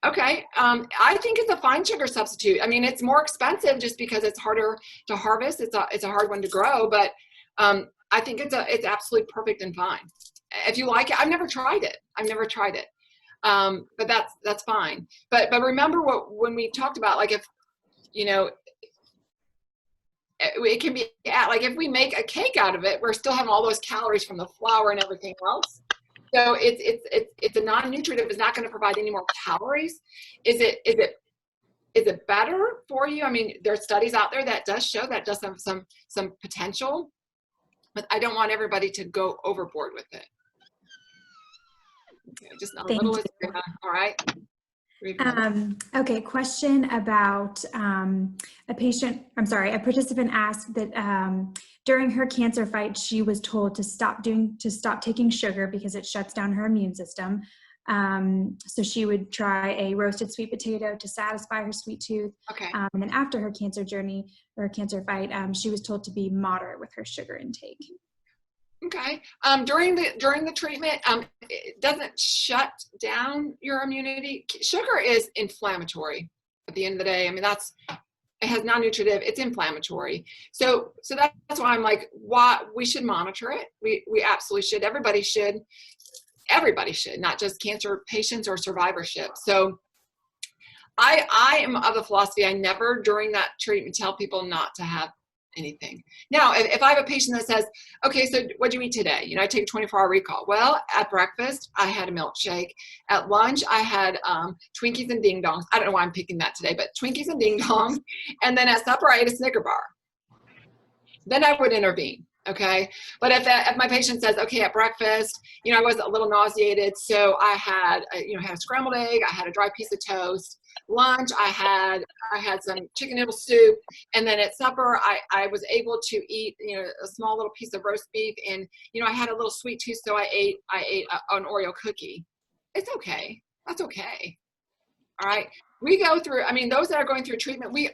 Speaker 2: Okay. I think it's a fine sugar substitute. I mean, it's more expensive just because it's harder to harvest. It's a hard one to grow, but I think it's absolutely perfect and fine. If you like it, I've never tried it. But that's fine. But remember when we talked about, like, if, you know, it can be, like, if we make a cake out of it, we're still having all those calories from the flour and everything else. So it's a non-nutritive. It's not going to provide any more calories. Is it better for you? I mean, there's studies out there that does show that does have some potential. But I don't want everybody to go overboard with it. Okay, just a little. All right.
Speaker 1: Okay, question about a participant asked that during her cancer fight, she was told to stop taking sugar because it shuts down her immune system. So she would try a roasted sweet potato to satisfy her sweet tooth.
Speaker 2: Okay.
Speaker 1: And then after her cancer journey or cancer fight, she was told to be moderate with her sugar intake.
Speaker 2: Okay. During the treatment, it doesn't shut down your immunity. Sugar is inflammatory at the end of the day. I mean, it has non-nutritive, it's inflammatory. So that's why I'm like, we should monitor it. We absolutely should. Everybody should, not just cancer patients or survivorship. So I am of the philosophy, I never during that treatment tell people not to have anything. Now, if I have a patient that says, okay, so what'd you eat today? You know, I take a 24-hour recall. Well, at breakfast, I had a milkshake. At lunch, I had Twinkies and Ding Dongs. I don't know why I'm picking that today, but Twinkies and Ding Dongs. And then at supper, I ate a Snicker bar. Then I would intervene. Okay. But if my patient says, okay, at breakfast, you know, I was a little nauseated. So I had a scrambled egg. I had a dry piece of toast. Lunch, I had some chicken noodle soup. And then at supper, I was able to eat, you know, a small little piece of roast beef. And, you know, I had a little sweet tooth. So I ate an Oreo cookie. It's okay. That's okay. All right. We go through, I mean, those that are going through treatment, we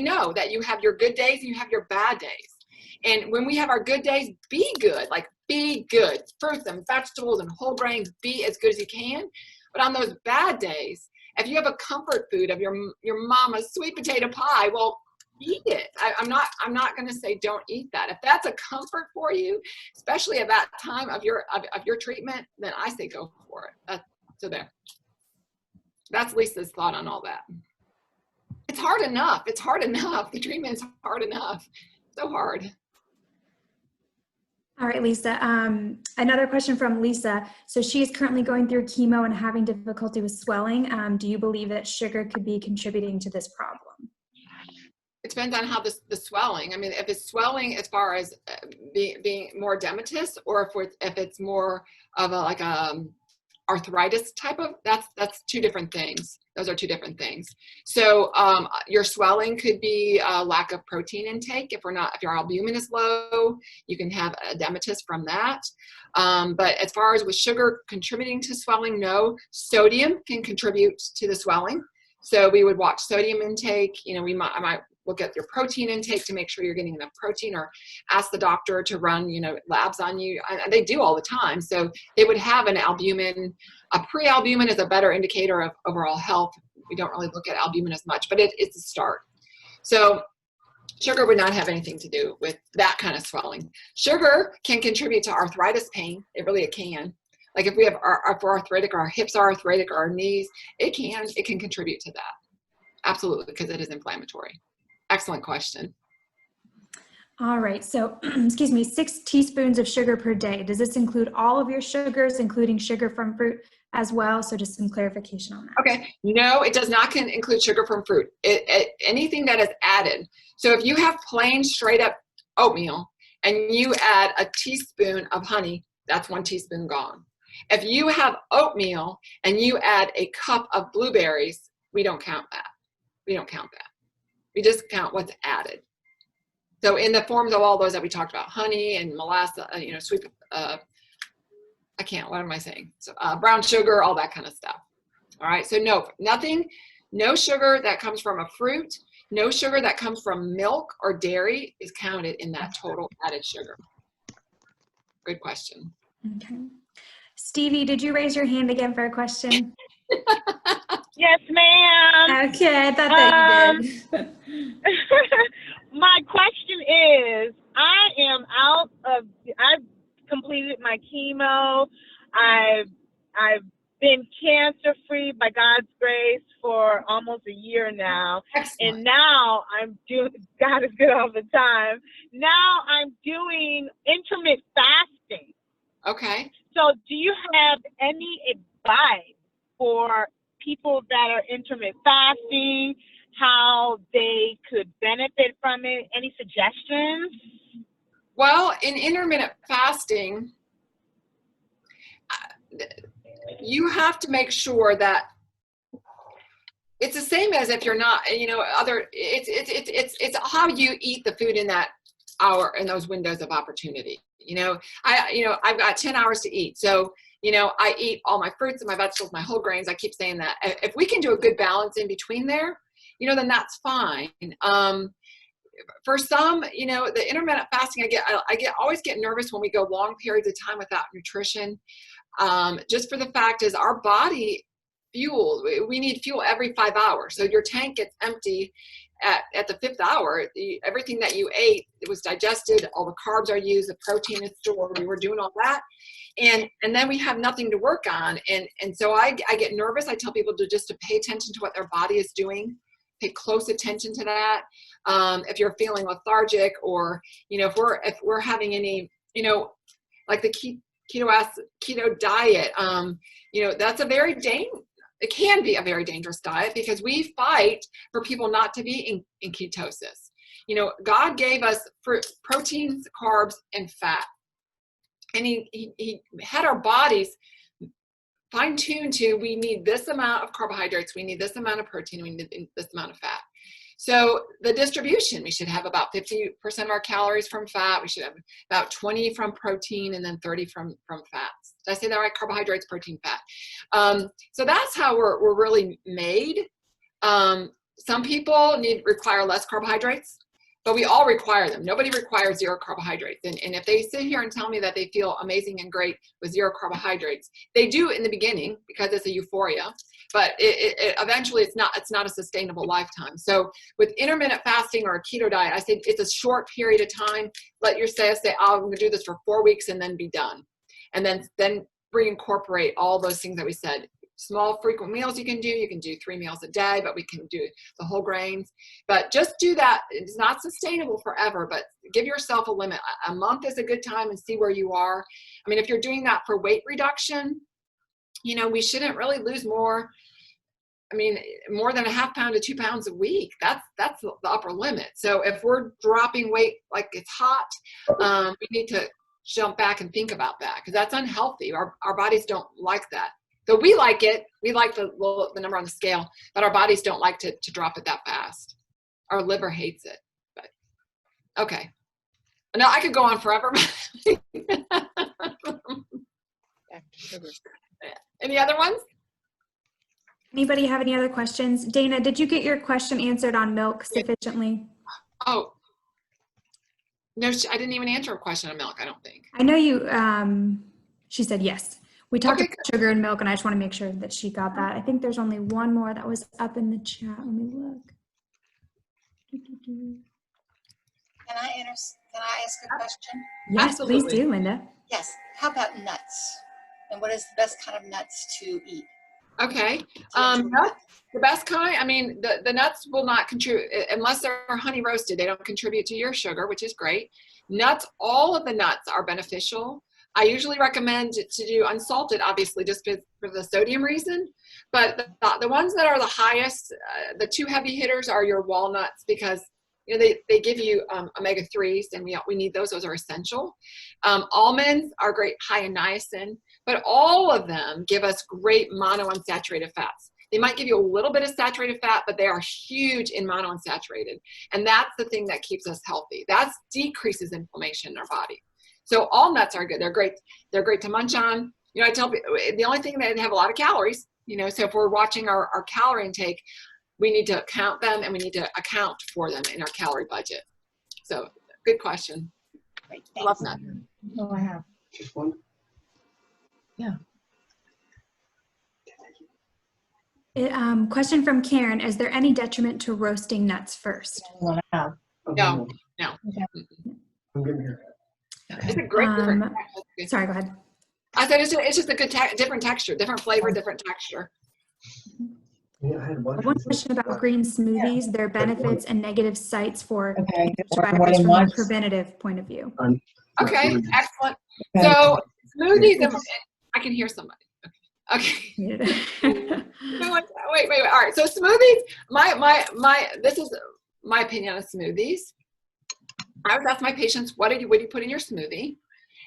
Speaker 2: know that you have your good days and you have your bad days. And when we have our good days, be good, be good. Fruits and vegetables and whole grains, be as good as you can. But on those bad days, if you have a comfort food of your mama's sweet potato pie, well, eat it. I'm not going to say don't eat that. If that's a comfort for you, especially at that time of your treatment, then I say go for it. So there. That's Lisa's thought on all that. It's hard enough. The treatment is hard enough. So hard.
Speaker 1: All right, Lisa. Another question from Lisa. So she is currently going through chemo and having difficulty with swelling. Do you believe that sugar could be contributing to this problem?
Speaker 2: It depends on how the swelling. I mean, if it's swelling as far as being more edematous, or if it's more of a arthritis type of, that's two different things. Those are two different things. So your swelling could be a lack of protein intake. If your albumin is low, you can have edematous from that. But as far as with sugar contributing to swelling, no. Sodium can contribute to the swelling. So we would watch sodium intake. You know, I might look at your protein intake to make sure you're getting enough protein, or ask the doctor to run, you know, labs on you. And they do all the time. So they would have an albumin. A pre-albumin is a better indicator of overall health. We don't really look at albumin as much, but it's a start. So sugar would not have anything to do with that kind of swelling. Sugar can contribute to arthritis pain. It really can. Like if we have if we're arthritic, or our hips are arthritic, or our knees, it can contribute to that. Absolutely, because it is inflammatory. Excellent question.
Speaker 1: All right, so excuse me, 6 teaspoons of sugar per day. Does this include all of your sugars, including sugar from fruit as well? So just some clarification on that.
Speaker 2: Okay, no, it does not include sugar from fruit. Anything that is added. So if you have plain straight up oatmeal and you add a teaspoon of honey, that's 1 teaspoon gone. If you have oatmeal and you add a cup of blueberries, we don't count that. We don't count that. We just count what's added. So in the forms of all those that we talked about, honey and molasses, you know, sweet, what am I saying? So brown sugar, all that kind of stuff. All right, so no sugar that comes from a fruit, no sugar that comes from milk or dairy is counted in that total added sugar. Good question.
Speaker 1: Okay. Stevie, did you raise your hand again for a question?
Speaker 3: Yes, ma'am.
Speaker 1: Okay, I thought that you did.
Speaker 3: My question is, I've completed my chemo. I've been cancer free by God's grace for almost a year now.
Speaker 2: Excellent.
Speaker 3: And now God is good all the time. Now I'm doing intermittent fasting.
Speaker 2: Okay.
Speaker 3: So do you have any advice for people that are intermittent fasting, how they could benefit from it? Any suggestions?
Speaker 2: Well, in intermittent fasting, you have to make sure that it's the same as if you're not, you know, it's how you eat the food in that hour, in those windows of opportunity. I've got 10 hours to eat. So, you know, I eat all my fruits and my vegetables, my whole grains. I keep saying that. If we can do a good balance in between there, you know, then that's fine. For some, you know, the intermittent fasting, I always get nervous when we go long periods of time without nutrition. Just for the fact is our body fuel, we need fuel every 5 hours. So your tank gets empty at the 5th hour. Everything that you ate, it was digested, all the carbs are used, the protein is stored, we were doing all that. And then we have nothing to work on. And so I get nervous. I tell people to pay attention to what their body is doing. Pay close attention to that. If you're feeling lethargic, or, you know, if we're having any, you know, like the keto diet, you know, that's it can be a very dangerous diet, because we fight for people not to be in ketosis. You know, God gave us proteins, carbs, and fat. And he had our bodies fine-tuned to, we need this amount of carbohydrates, we need this amount of protein, we need this amount of fat. So the distribution, we should have about 50% of our calories from fat, we should have about 20 from protein, and then 30 from fats. Did I say that right? Carbohydrates, protein, fat. So that's how we're really made. Some people require less carbohydrates, but we all require them. Nobody requires 0 carbohydrates. And if they sit here and tell me that they feel amazing and great with 0 carbohydrates, they do in the beginning, because it's a euphoria, but eventually it's not a sustainable lifetime. So with intermittent fasting or a keto diet, I say it's a short period of time. Let yourself say, oh, I'm gonna do this for 4 weeks and then be done. And then reincorporate all those things that we said. Small frequent meals you can do 3 meals a day, but we can do the whole grains. But just do that. It's not sustainable forever, but give yourself a limit. A month is a good time, and see where you are. I mean, if you're doing that for weight reduction, you know, we shouldn't really lose more. I mean, more than a ½ pound to 2 pounds a week. That's the upper limit. So if we're dropping weight like it's hot, we need to jump back and think about that, because that's unhealthy. Our bodies don't like that. So we like it. We like the number on the scale, but our bodies don't like to drop it that fast. Our liver hates it. But okay. No, I could go on forever. Any other ones?
Speaker 1: Anybody have any other questions? Dana, did you get your question answered on milk sufficiently?
Speaker 2: Oh, no, I didn't even answer a question on milk, I don't think.
Speaker 1: I know you, she said yes. We talked
Speaker 2: Okay,
Speaker 1: about sugar and milk, and I just want to make sure that she got that. I think there's only one more that was up in the chat. Let me look.
Speaker 4: Can I ask a question?
Speaker 1: Yes,
Speaker 2: Absolutely.
Speaker 1: please do, Linda.
Speaker 4: Yes. How about nuts? And what is the best kind of nuts to eat?
Speaker 2: Okay.
Speaker 4: To enjoy
Speaker 2: Nuts, the best kind, I mean, the nuts will not contribute, unless they're honey roasted, they don't contribute to your sugar, which is great. Nuts, all of the nuts are beneficial. I usually recommend to do unsalted, obviously, just for the sodium reason. But the ones that are the highest, the two heavy hitters are your walnuts, because you know they give you omega-3s, and we need those. Those are essential. Almonds are great, high in niacin, but all of them give us great monounsaturated fats. They might give you a little bit of saturated fat, but they are huge in monounsaturated, and that's the thing that keeps us healthy. That decreases inflammation in our body. So all nuts are good. They're great. They're great to munch on. You know, I tell people the only thing, they have a lot of calories. You know, so if we're watching our calorie intake, we need to count them, and we need to account for them in our calorie budget. So good question.
Speaker 4: Great,
Speaker 2: I love
Speaker 4: thanks.
Speaker 2: nuts.
Speaker 6: Oh, I have.
Speaker 5: Just one.
Speaker 1: Question from Karen: is there any detriment to roasting nuts first?
Speaker 6: One I have.
Speaker 2: No.
Speaker 5: I'm good here.
Speaker 2: It's a great different.
Speaker 1: Sorry, go ahead.
Speaker 2: I said it's just a good different texture, different flavor, different texture.
Speaker 5: Yeah, I had one.
Speaker 1: One question about green smoothies, their benefits and negative sites for
Speaker 6: Okay.
Speaker 1: survivors
Speaker 6: More than
Speaker 1: from a
Speaker 6: once.
Speaker 1: preventative point of view.
Speaker 2: Okay, excellent.
Speaker 6: Okay.
Speaker 2: So smoothies, I can hear somebody. Okay. No, wait. All right. So smoothies, this is my opinion on smoothies. I would ask my patients, what do you put in your smoothie?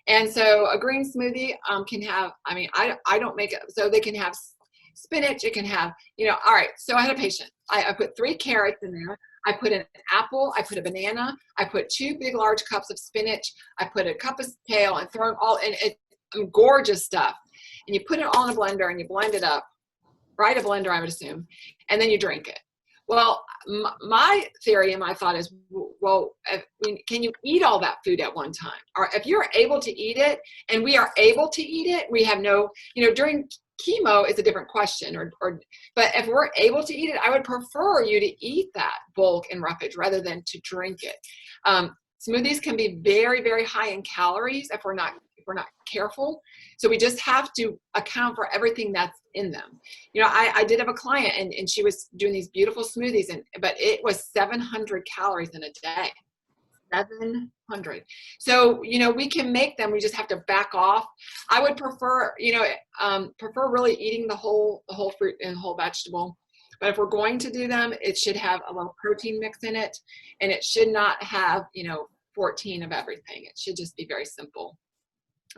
Speaker 2: And so a green smoothie can have, I mean, I don't make it, so they can have spinach, it can have, you know, all right. So I had a patient, I put 3 carrots in there. I put an apple, I put a banana, I put 2 big large cups of spinach, I put a cup of kale, and throw it all in. It's gorgeous stuff. And you put it all in a blender and you blend it up, right? A blender, I would assume, and then you drink it. Well, my theory and my thought is, well, can you eat all that food at one time? Or if you're able to eat it, and we are able to eat it, we have no, you know, during chemo is a different question, but if we're able to eat it, I would prefer you to eat that bulk and roughage rather than to drink it. Smoothies can be very, very high in calories if we're not careful. So we just have to account for everything that's in them. You know, I did have a client, and she was doing these beautiful smoothies, but it was 700 calories in a day. 700. So, you know, we can make them, we just have to back off. I would prefer, you know, prefer really eating the whole fruit and whole vegetable. But if we're going to do them, it should have a little protein mix in it, and it should not have, you know, 14 of everything. It should just be very simple,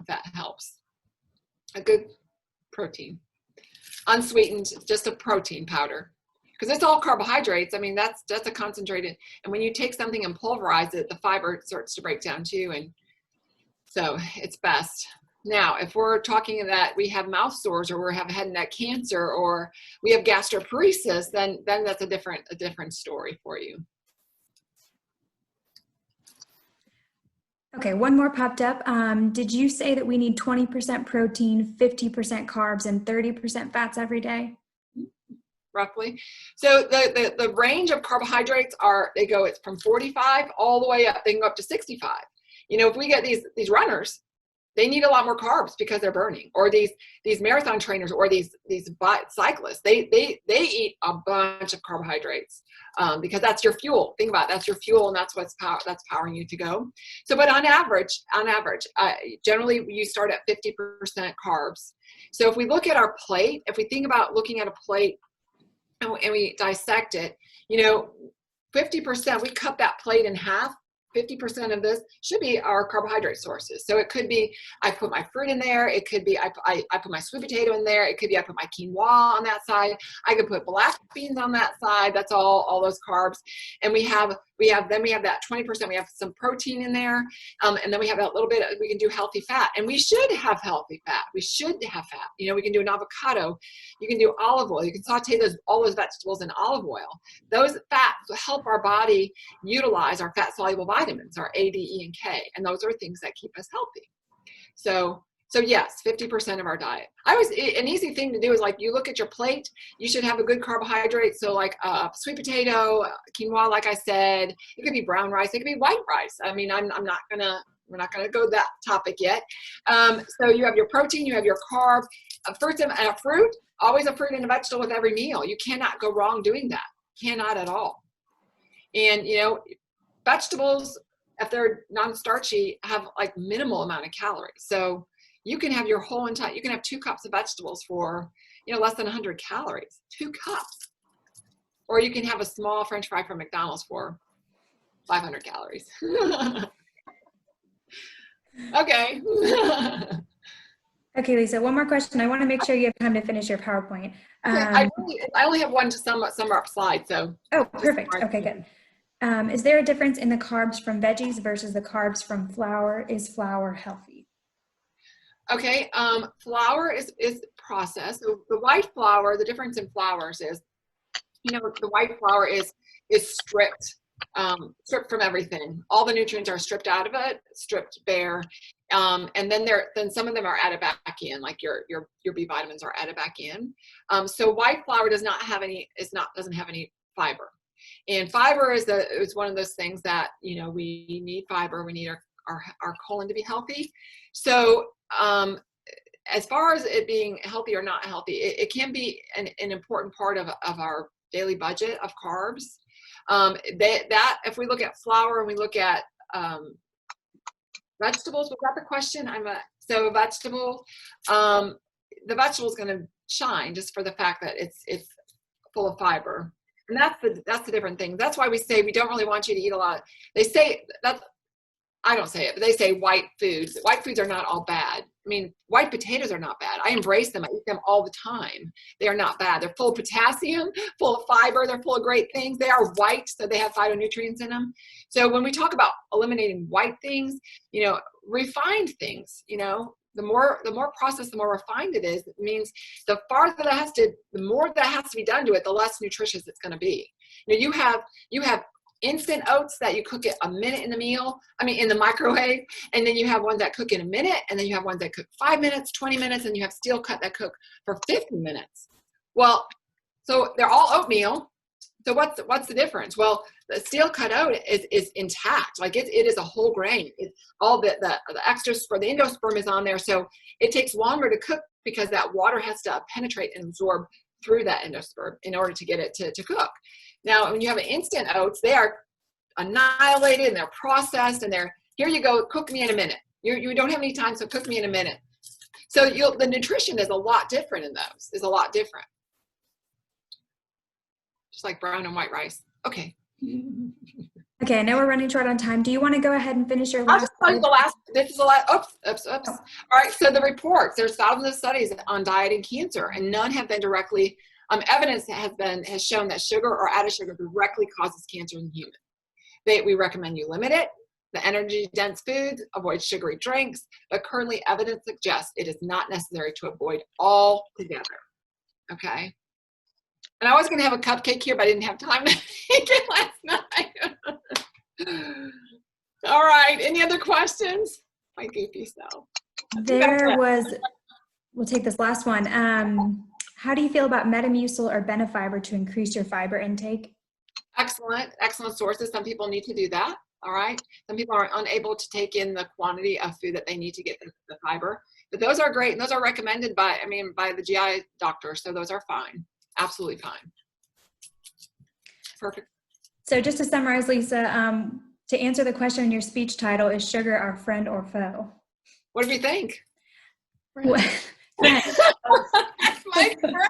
Speaker 2: if that helps. A good protein. Unsweetened, just a protein powder. Because it's all carbohydrates. I mean, that's a concentrated, and when you take something and pulverize it, the fiber starts to break down too, and so it's best. Now, if we're talking that we have mouth sores, or we have head and neck cancer, or we have gastroparesis, then that's a different story for you.
Speaker 1: Okay, one more popped up. Did you say that we need 20% protein, 50% carbs, and 30% fats every day?
Speaker 2: Roughly. So the range of carbohydrates it's from 45 all the way up. They can go up to 65. You know, if we get these runners, they need a lot more carbs because they're burning, or these marathon trainers, or these cyclists, they eat a bunch of carbohydrates because that's your fuel. Think about it, that's your fuel, and that's that's powering you to go. So, but on average, generally you start at 50% carbs. So if we look at our plate, if we think about looking at a plate and we dissect it, you know, 50%, we cut that plate in half. 50% of this should be our carbohydrate sources. So it could be, I put my fruit in there. It could be, I put my sweet potato in there. It could be, I put my quinoa on that side. I could put black beans on that side. That's all those carbs. And we have Then we have that 20%, we have some protein in there. And then we have that little bit, we can do healthy fat, and we should have healthy fat. We should have fat. You know, we can do an avocado, you can do olive oil, you can saute all those vegetables in olive oil. Those fats will help our body utilize our fat soluble vitamins, our A, D, E, and K. And those are things that keep us healthy. So yes, 50% of our diet. An easy thing to do is, like, you look at your plate, you should have a good carbohydrate. So like sweet potato, quinoa, like I said, it could be brown rice, it could be white rice. I mean, we're not gonna go that topic yet. So you have your protein, you have your carb, a fruit, always a fruit and a vegetable with every meal. You cannot go wrong doing that. Cannot at all. And, you know, vegetables, if they're non-starchy, have like minimal amount of calories. So you can have your whole entire, you can have 2 cups of vegetables for, you know, less than 100 calories, 2 cups. Or you can have a small French fry from McDonald's for 500 calories. Okay.
Speaker 1: Okay, Lisa, one more question. I want to make sure you have time to finish your PowerPoint.
Speaker 2: I only have one to sum up slide, so.
Speaker 1: Oh, perfect. Okay, good. Is there a difference in the carbs from veggies versus the carbs from flour? Is flour healthy?
Speaker 2: Okay, flour is processed. So the white flour, the difference in flours is, you know, the white flour is stripped from everything. All the nutrients are stripped out of it, stripped bare. And then some of them are added back in, like your B vitamins are added back in. So white flour doesn't have any fiber. And fiber is one of those things that, you know, we need fiber. We need our colon to be healthy. So as far as it being healthy or not healthy, it can be an important part of our daily budget of carbs. That if we look at flour and we look at vegetables, was that the question? So vegetable, the vegetable is going to shine just for the fact that it's full of fiber. And that's the different thing. That's why we say we don't really want you to eat a lot. They say that, I don't say it, but they say white foods. White foods are not all bad. I mean, white potatoes are not bad. I embrace them. I eat them all the time. They are not bad. They're full of potassium, full of fiber. They're full of great things. They are white, so they have phytonutrients in them. So when we talk about eliminating white things, you know, refined things, you know, the more processed, the more refined it is. It means the more that has to be done to it, the less nutritious it's going to be. You know, you have instant oats that you cook it a minute in the microwave, and then you have ones that cook in a minute, and then you have ones that cook 5 minutes, 20 minutes, and you have steel cut that cook for 50 minutes. Well, so they're all oatmeal. So what's the difference? Well, the steel cut oat is intact. Like it is a whole grain. All the extra for the endosperm is on there. So it takes longer to cook because that water has to penetrate and absorb through that endosperm in order to get it to cook. Now, when you have an instant oats, they are annihilated and they're processed and here you go, cook me in a minute. You don't have any time, so cook me in a minute. So the nutrition is a lot different in those, Just like brown and white rice. Okay.
Speaker 1: Okay, I know we're running short on time. Do you want to go ahead and finish your
Speaker 2: I'll
Speaker 1: last?
Speaker 2: just tell you this is the last, oops. All right, so the reports, there's thousands of studies on diet and cancer, and none have been directly, evidence has shown that sugar or added sugar directly causes cancer in humans. We recommend you limit it. The energy-dense foods, avoid sugary drinks, but currently evidence suggests it is not necessary to avoid altogether, okay? And I was gonna have a cupcake here, but I didn't have time to make it last night. All right, any other questions? My goofy self.
Speaker 1: We'll take this last one. How do you feel about Metamucil or Benefiber to increase your fiber intake?
Speaker 2: Excellent sources. Some people need to do that, all right? Some people are unable to take in the quantity of food that they need to get the fiber. But those are great, and those are recommended by the GI doctor, so those are fine. Absolutely fine. Perfect. So
Speaker 1: just to summarize, Lisa, to answer the question in your speech title, is sugar our friend or foe?
Speaker 2: What do you think?
Speaker 1: Friend.
Speaker 2: My friend.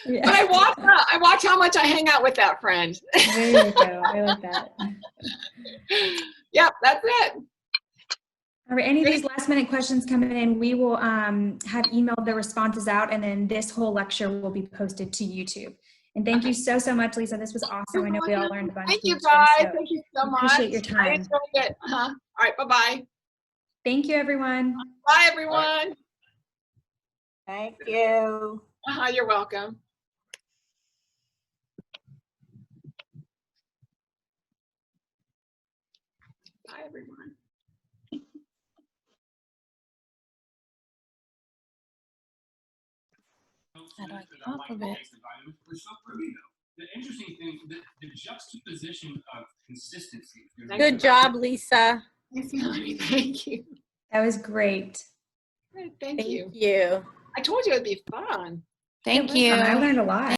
Speaker 2: Yeah. But I watch how much I hang out with that friend.
Speaker 1: There you go. I like that.
Speaker 2: Yep, that's it.
Speaker 1: All right, any of these last minute questions coming in, we will have emailed the responses out, and then this whole lecture will be posted to YouTube. And thank you so, so much, Lisa. This was awesome. I know we all learned a bunch.
Speaker 2: Thank
Speaker 1: from
Speaker 2: you
Speaker 1: each other,
Speaker 2: guys.
Speaker 1: so
Speaker 2: Thank you so much.
Speaker 1: appreciate your
Speaker 2: I
Speaker 1: time.
Speaker 2: enjoyed it. All right. Bye-bye.
Speaker 1: Thank you, everyone.
Speaker 2: Bye, everyone.
Speaker 3: Thank you.
Speaker 2: You're welcome. Bye, everyone.
Speaker 6: How do I get off of it?
Speaker 7: The interesting thing, the juxtaposition of consistency.
Speaker 6: Good job, Lisa.
Speaker 2: Thanks, Melanie. Thank you.
Speaker 1: That was great.
Speaker 2: Thank you.
Speaker 6: Thank you.
Speaker 2: I told you it'd be fun.
Speaker 1: It was fun. I learned a lot.